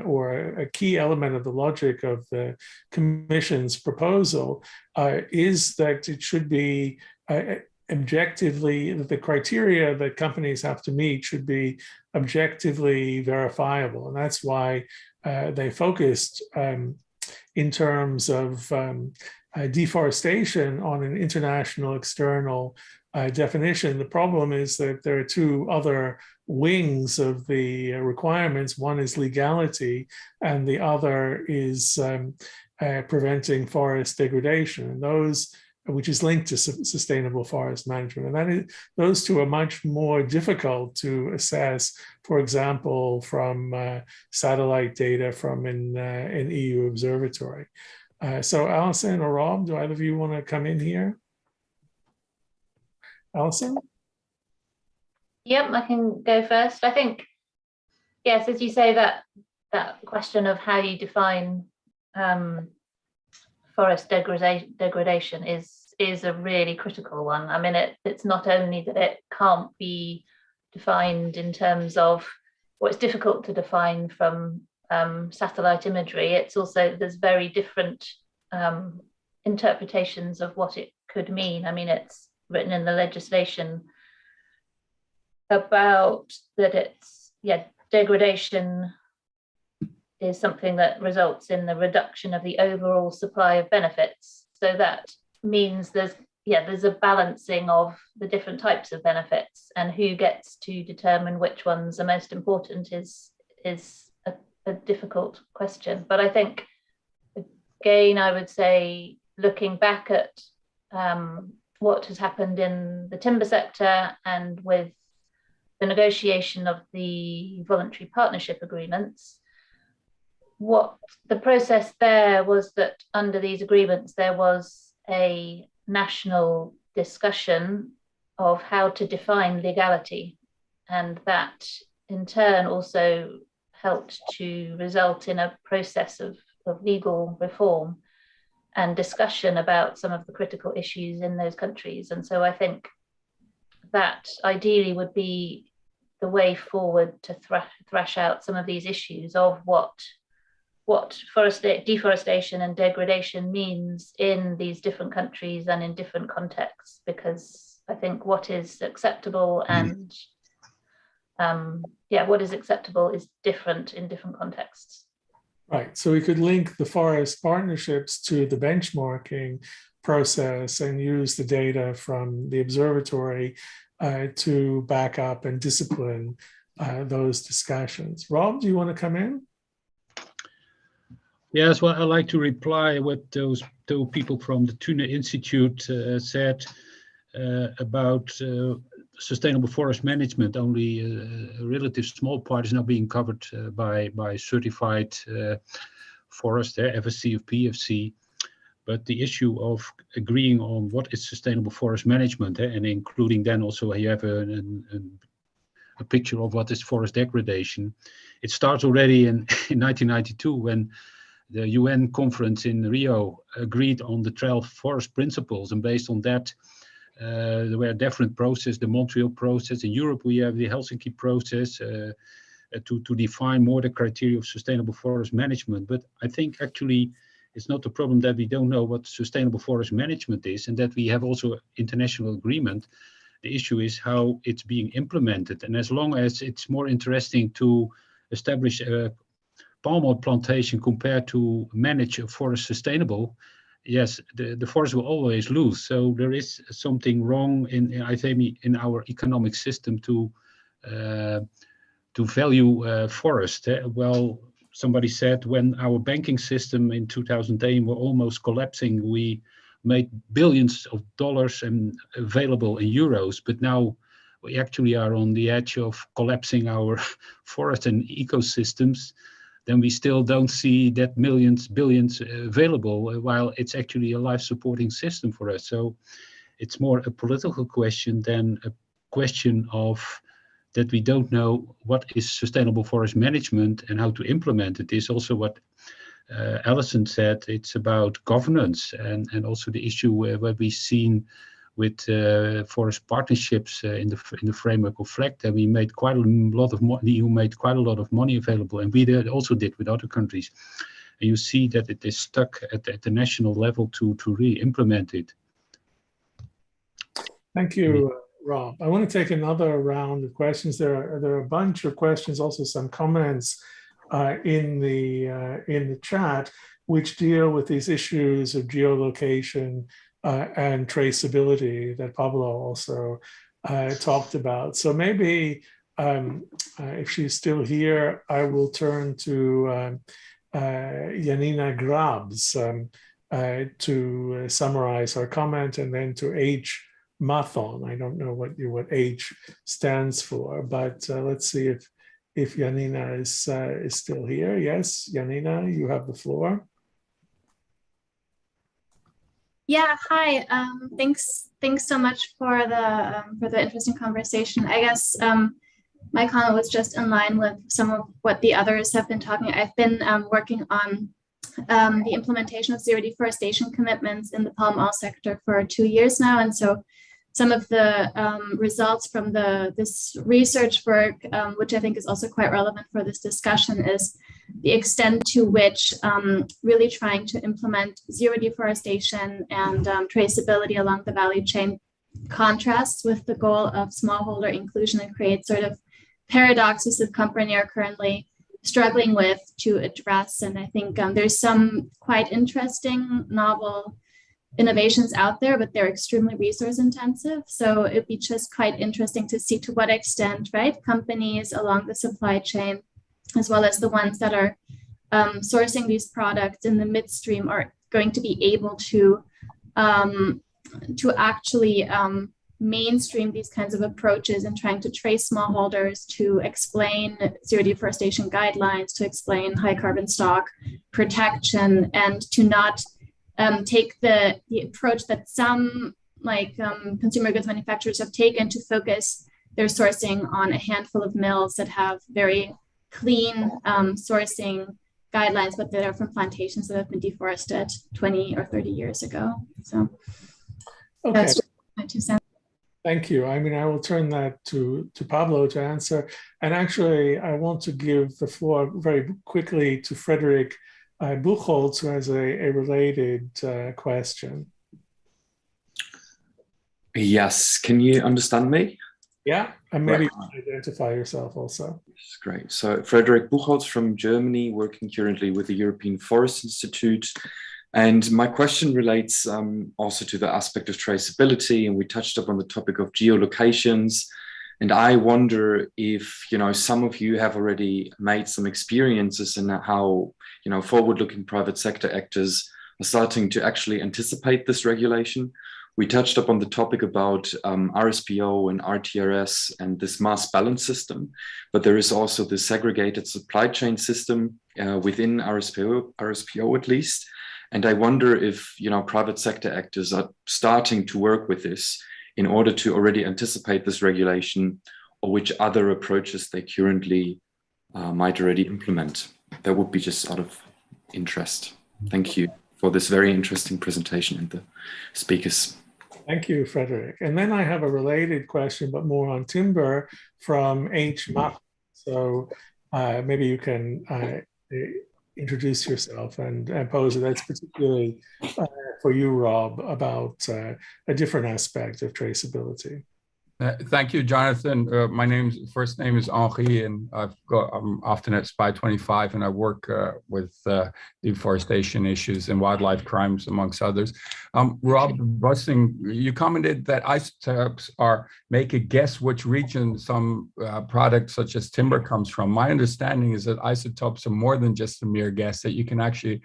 or a key element of the logic of the Commission's proposal is that it should be objectively, the criteria that companies have to meet should be objectively verifiable. And that's why they focused in terms of deforestation on an international external definition. The problem is that there are two other wings of the requirements. One is legality, and the other is preventing forest degradation. And those, which is linked to sustainable forest management. And those two are much more difficult to assess, for example, from satellite data from an EU observatory. So Alison or Rob, do either of you want to come in here? Alison? Yep, I can go first. I think, yes, as you say, that question of how you define forest degradation is is a really critical one. I mean, it's not only that it can't be defined in terms of, well, it's difficult to define from satellite imagery. It's also, there's very different interpretations of what it could mean. I mean, it's written in the legislation about that it's, degradation is something that results in the reduction of the overall supply of benefits. So that means there's a balancing of the different types of benefits, and who gets to determine which ones are most important is a difficult question. But I think, again, I would say, looking back at what has happened in the timber sector and with the negotiation of the voluntary partnership agreements, what the process there was that under these agreements, there was a national discussion of how to define legality. And that in turn also helped to result in a process of legal reform and discussion about some of the critical issues in those countries. And so I think that ideally would be the way forward to thrash out some of these issues of what deforestation and degradation means in these different countries and in different contexts, because I think what is acceptable and what is acceptable is different in different contexts. Right, so we could link the forest partnerships to the benchmarking process and use the data from the observatory to back up and discipline those discussions. Rob, do you want to come in? Yes, well, I'd like to reply what those two people from the Tuna Institute said about sustainable forest management. Only a relative small part is now being covered by certified forest, FSC or PFC. But the issue of agreeing on what is sustainable forest management, and including then also you have a picture of what is forest degradation. It starts already in 1992 when the UN conference in Rio agreed on the 12 forest principles, and based on that, there were different processes, the Montreal process. In Europe, we have the Helsinki process to define more the criteria of sustainable forest management. But I think actually it's not the problem that we don't know what sustainable forest management is and that we have also international agreement. The issue is how it's being implemented. And as long as it's more interesting to establish a palm oil plantation compared to manage a forest sustainable, yes, the forest will always lose. So there is something wrong I think, in our economic system to value forest. Well, somebody said when our banking system in 2010 were almost collapsing, we made billions of dollars and available in euros, but now we actually are on the edge of collapsing our forest and ecosystems. Then we still don't see that billions available, while it's actually a life-supporting system for us. So it's more a political question than a question of that we don't know what is sustainable forest management and how to implement it. Is also what Alison said. It's about governance and also the issue where we've seen with forest partnerships in the framework of FLEGT, that we made quite a lot of money. The EU made quite a lot of money available, and we also did with other countries. And you see that it is stuck at the national level to really implement it. Thank you, Rob. I want to take another round of questions. There are a bunch of questions, also some comments in the chat, which deal with these issues of geolocation and traceability that Pablo also talked about. So maybe if she's still here, I will turn to Janina Grabs to summarize her comment, and then to H. Mathon. I don't know what H stands for, but let's see if Janina is still here. Yes, Janina, you have the floor. Yeah, hi. Thanks so much for the interesting conversation. I guess my comment was just in line with some of what the others have been talking. I've been working on the implementation of zero deforestation commitments in the palm oil sector for 2 years now. And so some of the results from this research work, which I think is also quite relevant for this discussion, is the extent to which really trying to implement zero deforestation and traceability along the value chain contrasts with the goal of smallholder inclusion and create sort of paradoxes that companies are currently struggling with to address. And I think there's some quite interesting novel innovations out there, but they're extremely resource intensive. So it'd be just quite interesting to see to what extent, right, companies along the supply chain, as well as the ones that are sourcing these products in the midstream, are going to be able to actually mainstream these kinds of approaches and trying to trace smallholders, to explain zero deforestation guidelines, to explain high carbon stock protection, and to not take the approach that some consumer goods manufacturers have taken to focus their sourcing on a handful of mills that have very clean sourcing guidelines, but that are from plantations that have been deforested 20 or 30 years ago. So okay. That's my 2 cents. Thank you. I mean, I will turn that to Pablo to answer. And actually, I want to give the floor very quickly to Frederick Buchholz, who has a related question. Yes, can you understand me? Yeah, and maybe Right. you can identify yourself also. That's great. So Frederick Buchholz from Germany, working currently with the European Forest Institute. And my question relates also to the aspect of traceability, and we touched upon the topic of geolocations. And I wonder if, some of you have already made some experiences in how, forward-looking private sector actors are starting to actually anticipate this regulation. We touched upon the topic about RSPO and RTRS and this mass balance system, but there is also the segregated supply chain system within RSPO at least. And I wonder if, private sector actors are starting to work with this in order to already anticipate this regulation, or which other approaches they currently might already implement. That would be just out of interest. Thank you for this very interesting presentation and the speakers. Thank you, Frederick. And then I have a related question, but more on timber from H. Muff. So maybe you can introduce yourself and pose it. That's particularly for you, Rob, about a different aspect of traceability. Thank you, Jonathan. My first name is Henri, and I'm often at SPY 25, and I work with deforestation issues and wildlife crimes, amongst others. Rob Bussing, you commented that isotopes make a guess which region some product such as timber comes from. My understanding is that isotopes are more than just a mere guess, that you can actually,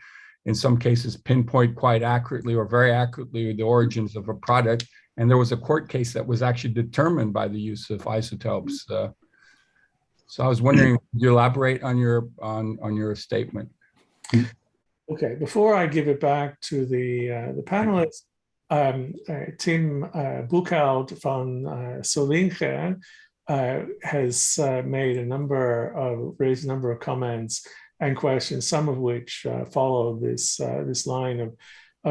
in some cases, pinpoint quite accurately or very accurately the origins of a product. And there was a court case that was actually determined by the use of isotopes. So I was wondering, could you elaborate on your statement? Okay, before I give it back to the panelists, Tim Buchholz von Solinge has raised a number of comments and questions, some of which follow this line of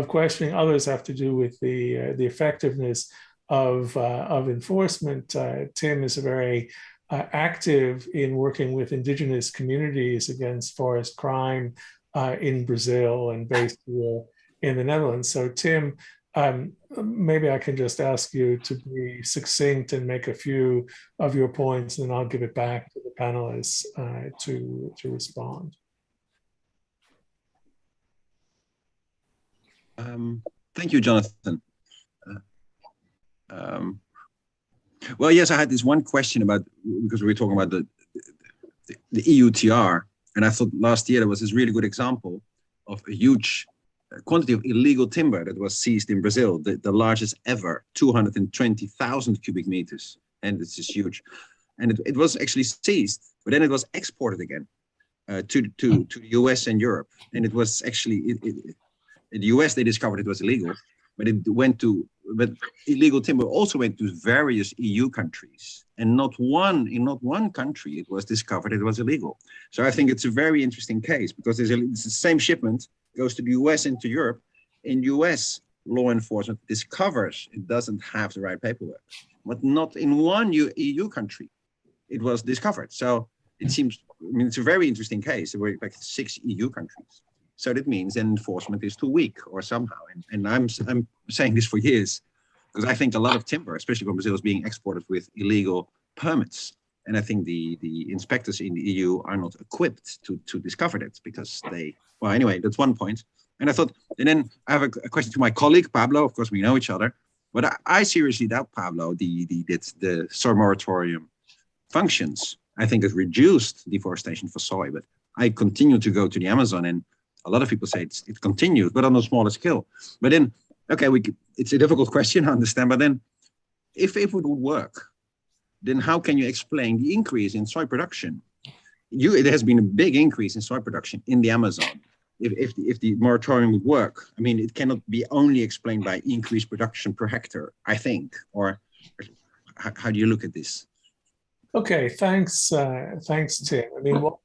questioning. Others have to do with the effectiveness of enforcement. Tim is very active in working with indigenous communities against forest crime in Brazil and based here in the Netherlands. So Tim, maybe I can just ask you to be succinct and make a few of your points, and then I'll give it back to the panelists to respond. Thank you, Jonathan. Well, yes, I had this one question about, because we were talking about the EUTR, and I thought last year there was this really good example of a huge quantity of illegal timber that was seized in Brazil, the largest ever, 220,000 cubic meters, and it's just huge. And it was actually seized, but then it was exported again to the US and Europe, and it was actually, in the US, they discovered it was illegal. but but illegal timber also went to various EU countries, and in not one country it was discovered it was illegal. So I think it's a very interesting case, because it's the same shipment goes to the US and to Europe. In US, law enforcement discovers it doesn't have the right paperwork, but not in one EU country it was discovered. So it seems, I mean, it's a very interesting case. There were like 6 EU countries. So that means enforcement is too weak or somehow. And I'm saying this for years, because I think a lot of timber, especially from Brazil, is being exported with illegal permits. And I think the inspectors in the EU are not equipped to discover that, because well, anyway, that's one point. And I thought, and then I have a question to my colleague, Pablo. Of course, we know each other, but I seriously doubt, Pablo, the soy moratorium functions. I think it's reduced deforestation for soy, but I continue to go to the Amazon, and a lot of people say it continues, but on a smaller scale. But then, okay, it's a difficult question, I understand, but then if it would work, then how can you explain the increase in soy production? It has been a big increase in soy production in the Amazon. If the moratorium would work, I mean, it cannot be only explained by increased production per hectare, I think. Or how do you look at this? Okay, thanks, Tim. I mean, what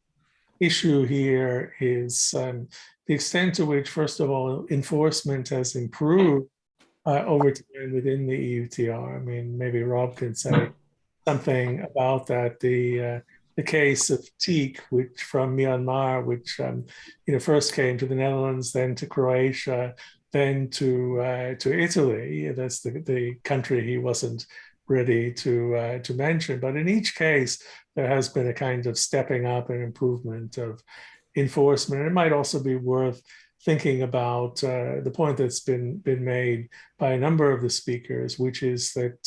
issue here is the extent to which, first of all, enforcement has improved over time within the EUTR. I mean, maybe Rob can say something about that. The case of teak, which from Myanmar, which first came to the Netherlands, then to Croatia, then to Italy. That's the country he wasn't ready to mention. But in each case, there has been a kind of stepping up and improvement of enforcement. It might also be worth thinking about the point that's been made by a number of the speakers, which is that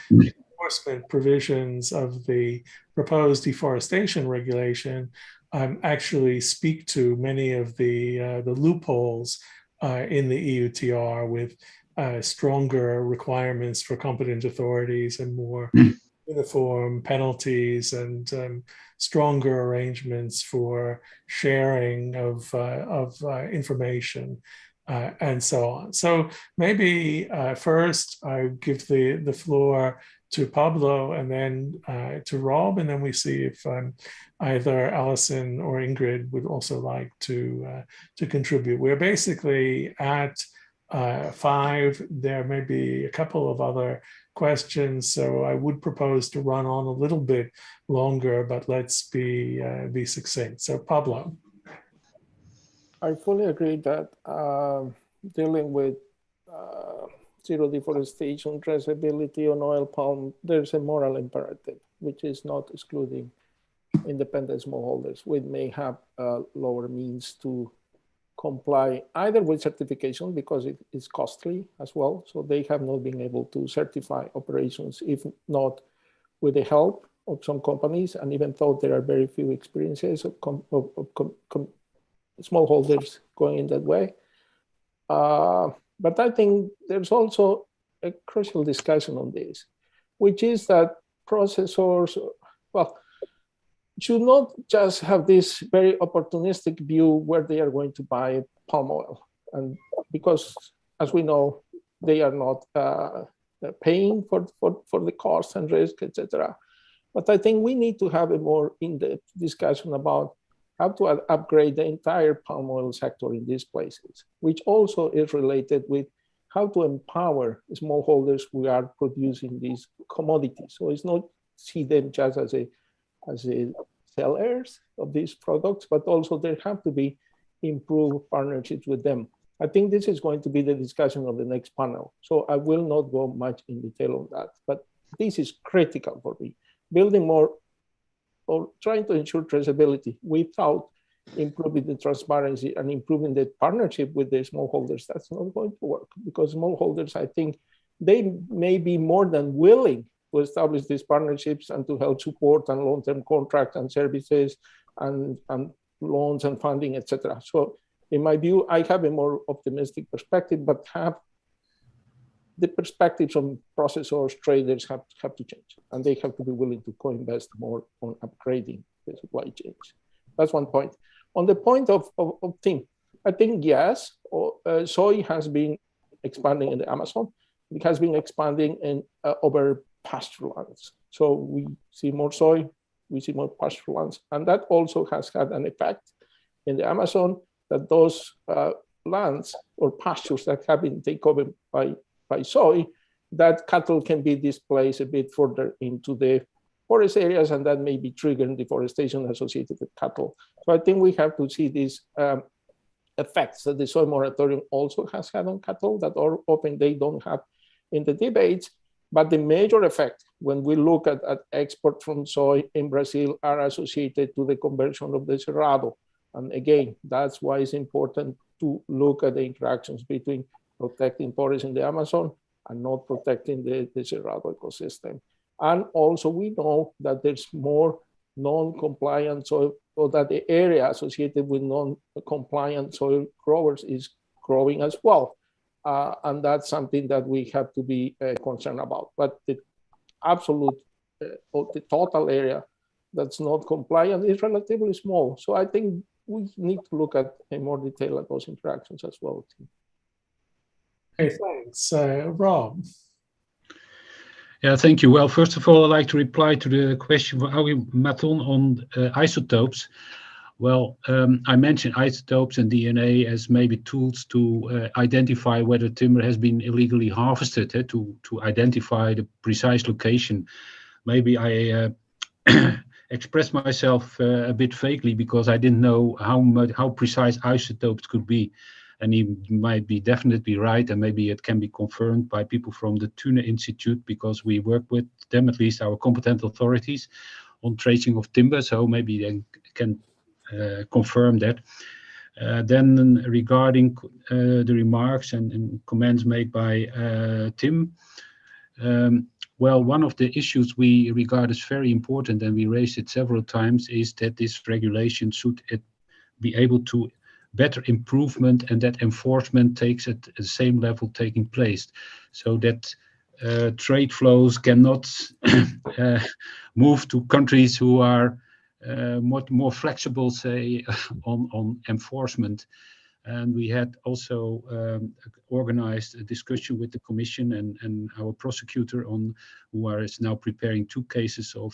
enforcement provisions of the proposed deforestation regulation actually speak to many of the loopholes in the EUTR, with stronger requirements for competent authorities and more uniform penalties and stronger arrangements for sharing of information and so on. So maybe first I give the floor to Pablo and then to Rob, and then we see if either Alison or Ingrid would also like to contribute. We're basically at 5. There may be a couple of other questions, so I would propose to run on a little bit longer, but let's be succinct. So Pablo. I fully agree that dealing with zero deforestation, traceability on oil palm, there's a moral imperative, which is not excluding independent smallholders. We may have lower means to comply either with certification, because it is costly as well. So they have not been able to certify operations, if not with the help of some companies. And even though there are very few experiences of smallholders going in that way. But I think there's also a crucial discussion on this, which is that processors, well, should not just have this very opportunistic view where they are going to buy palm oil. And because, as we know, they are not paying for the costs and risk, etc. But I think we need to have a more in-depth discussion about how to upgrade the entire palm oil sector in these places, which also is related with how to empower smallholders who are producing these commodities. So it's not see them just as a sellers of these products, but also there have to be improved partnerships with them. I think this is going to be the discussion of the next panel. So I will not go much in detail on that, but this is critical for me. Building more or trying to ensure traceability without improving the transparency and improving the partnership with the smallholders, that's not going to work, because smallholders, I think they may be more than willing to establish these partnerships and to help support and long-term contracts and services and loans and funding, etc. So in my view, I have a more optimistic perspective, but have the perspectives of processors, traders have to change, and they have to be willing to co-invest more on upgrading the supply chains. That's one point. On the point of Tim, I think yes, soy has been expanding in the Amazon. It has been expanding in over pasture lands. So we see more soy, we see more pasture lands, and that also has had an effect in the Amazon, that those lands or pastures that have been taken over by soy, that cattle can be displaced a bit further into the forest areas, and that may be triggering deforestation associated with cattle. So I think we have to see these effects that the soy moratorium also has had on cattle that are often they don't have in the debates. But the major effect when we look at export from soy in Brazil are associated to the conversion of the cerrado. And again, that's why it's important to look at the interactions between protecting forests in the Amazon and not protecting the cerrado ecosystem. And also we know that there's more non-compliant soil, or that the area associated with non-compliant soil growers is growing as well. And that's something that we have to be concerned about. But the absolute, or the total area that's not compliant is relatively small. So I think we need to look at in more detail at those interactions as well. Okay, thanks. Rob. Yeah, thank you. Well, first of all, I'd like to reply to the question from Aui Maton on isotopes. Well, I mentioned isotopes and DNA as maybe tools to identify whether timber has been illegally harvested, to identify the precise location. Maybe I expressed myself a bit vaguely because I didn't know how precise isotopes could be. And he might be definitely right, and maybe it can be confirmed by people from the Thune Institute, because we work with them, at least our competent authorities, on tracing of timber. So maybe they can confirm that. Then regarding the remarks and comments made by Tim, well, one of the issues we regard as very important, and we raised it several times, is that this regulation should be able to better improvement, and that enforcement takes at the same level taking place, so that trade flows cannot move to countries who are more flexible, say, on enforcement. And we had also organized a discussion with the Commission and our prosecutor who is now preparing 2 cases of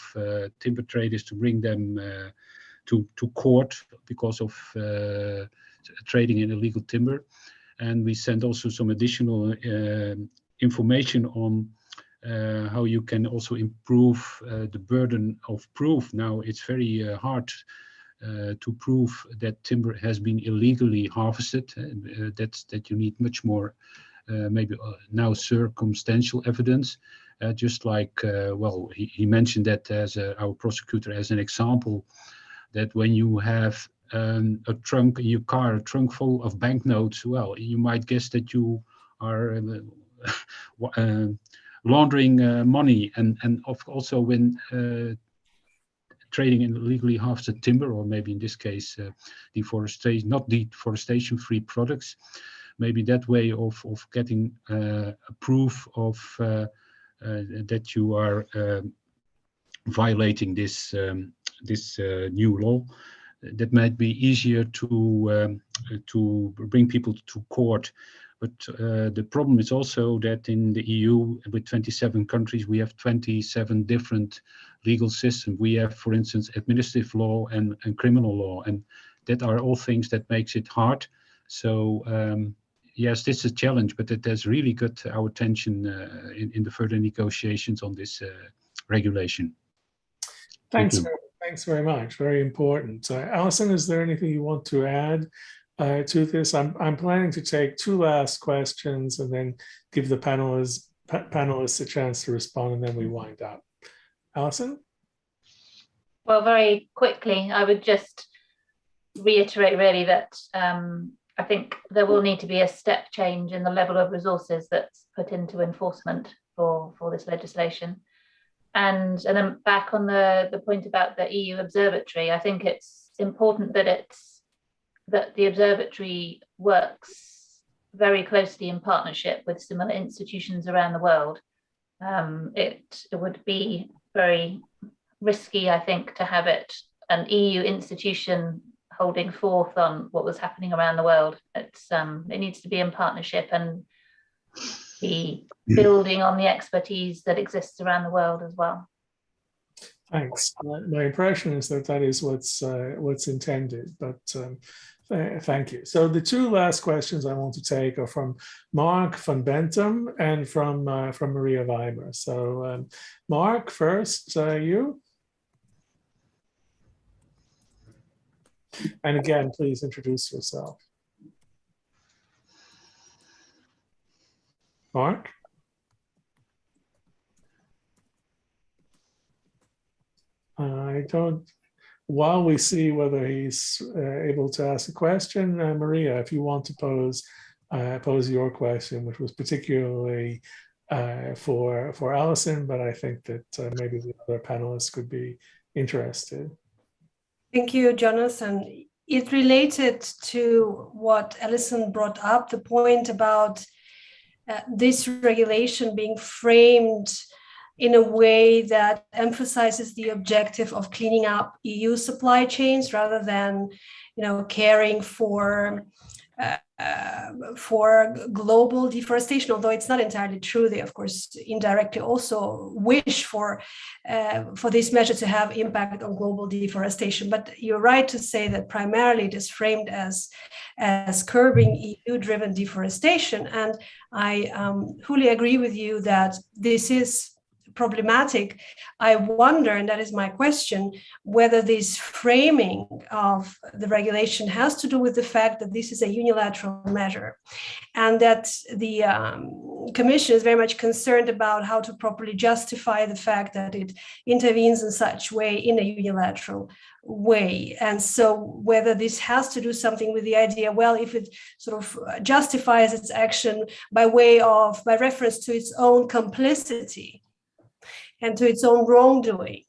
timber traders to bring them to court because of trading in illegal timber. And we sent also some additional information on how you can also improve the burden of proof. Now it's very hard to prove that timber has been illegally harvested. That you need much more maybe now circumstantial evidence. Just like, well, he mentioned that as our prosecutor as an example, that when you have a trunk in your car, a trunk full of banknotes, well, you might guess that you are laundering money, and also when trading in illegally harvested timber, or maybe in this case deforestation, not deforestation-free products, maybe that way of getting a proof of that you are violating this new law. That might be easier to bring people to court. But the problem is also that in the EU, with 27 countries, we have 27 different legal systems. We have, for instance, administrative law and criminal law, and that are all things that makes it hard. So yes, this is a challenge, but it has really got our attention in the further negotiations on this regulation. Thanks very much. Very important. Alison, is there anything you want to add to this? I'm planning to take 2 last questions and then give the panelists a chance to respond, and then we wind up. Alison? Well, very quickly, I would just reiterate really that I think there will need to be a step change in the level of resources that's put into enforcement for this legislation. And then back on the point about the EU observatory, I think it's important that the observatory works very closely in partnership with similar institutions around the world. It would be very risky, I think, to have an EU institution holding forth on what was happening around the world. It needs to be in partnership, and be building on the expertise that exists around the world as well. Thanks. My impression is that that is what's intended, but thank you. So the two last questions I want to take are from Mark van Bentum and from Maria Weimer. So Mark, first, you. And again, please introduce yourself. Mark? I don't, while we see whether he's able to ask a question, Maria, if you want to pose your question, which was particularly for Alison, but I think that maybe the other panelists could be interested. Thank you, Jonathan. It related to what Alison brought up, the point about this regulation being framed in a way that emphasizes the objective of cleaning up EU supply chains rather than, caring for global deforestation. Although it's not entirely true, they of course indirectly also wish for this measure to have impact on global deforestation. But you're right to say that primarily it is framed as curbing EU-driven deforestation, and I fully agree with you that this is problematic. I wonder, and that is my question, whether this framing of the regulation has to do with the fact that this is a unilateral measure and that the Commission is very much concerned about how to properly justify the fact that it intervenes in such way in a unilateral way. And so whether this has to do something with the idea, well, if it sort of justifies its action by reference to its own complicity and to its own wrongdoing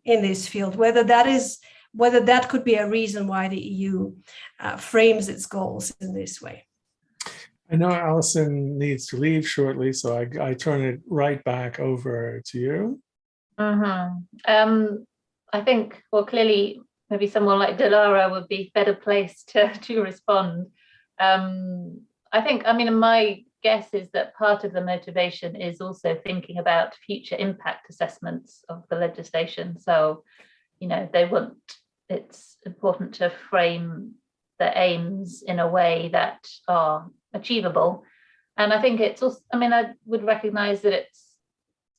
in this field, whether that could be a reason why the EU frames its goals in this way. I know Alison needs to leave shortly, so I turn it right back over to you. I think, well, clearly, maybe someone like Dilara would be better placed to respond. I think, my guess is that part of the motivation is also thinking about future impact assessments of the legislation. So, it's important to frame the aims in a way that are achievable. And I think it's also, I would recognize that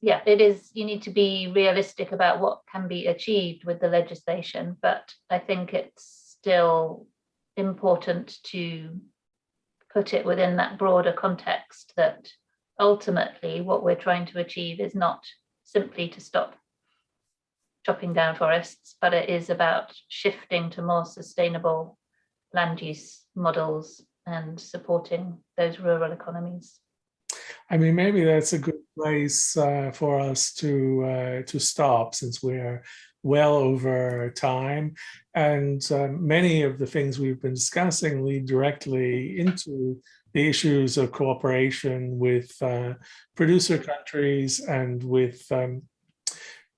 it is, you need to be realistic about what can be achieved with the legislation, but I think it's still important to put it within that broader context that ultimately what we're trying to achieve is not simply to stop chopping down forests, but it is about shifting to more sustainable land use models and supporting those rural economies. Maybe that's a good place for us to stop, since we're well over time. And many of the things we've been discussing lead directly into the issues of cooperation with producer countries and with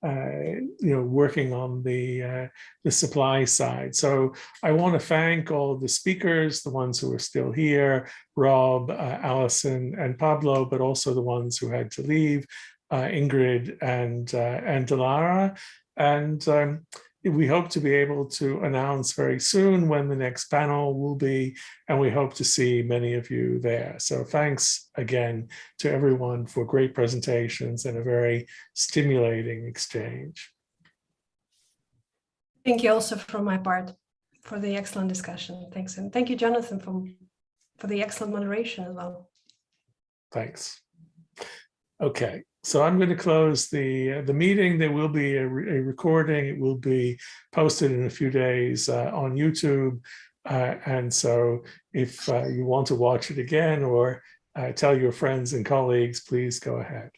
working on the supply side. So I want to thank all of the speakers, the ones who are still here, Rob, Alison, and Pablo, but also the ones who had to leave, Ingrid and Dilara. And we hope to be able to announce very soon when the next panel will be, and we hope to see many of you there. So thanks again to everyone for great presentations and a very stimulating exchange. Thank you also from my part for the excellent discussion. Thanks. And thank you, Jonathan, for the excellent moderation as well. Thanks. Okay. So I'm going to close the meeting. There will be a recording. It will be posted in a few days on YouTube. And so if you want to watch it again or tell your friends and colleagues, please go ahead.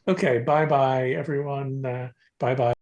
Okay, bye-bye, everyone. Bye-bye.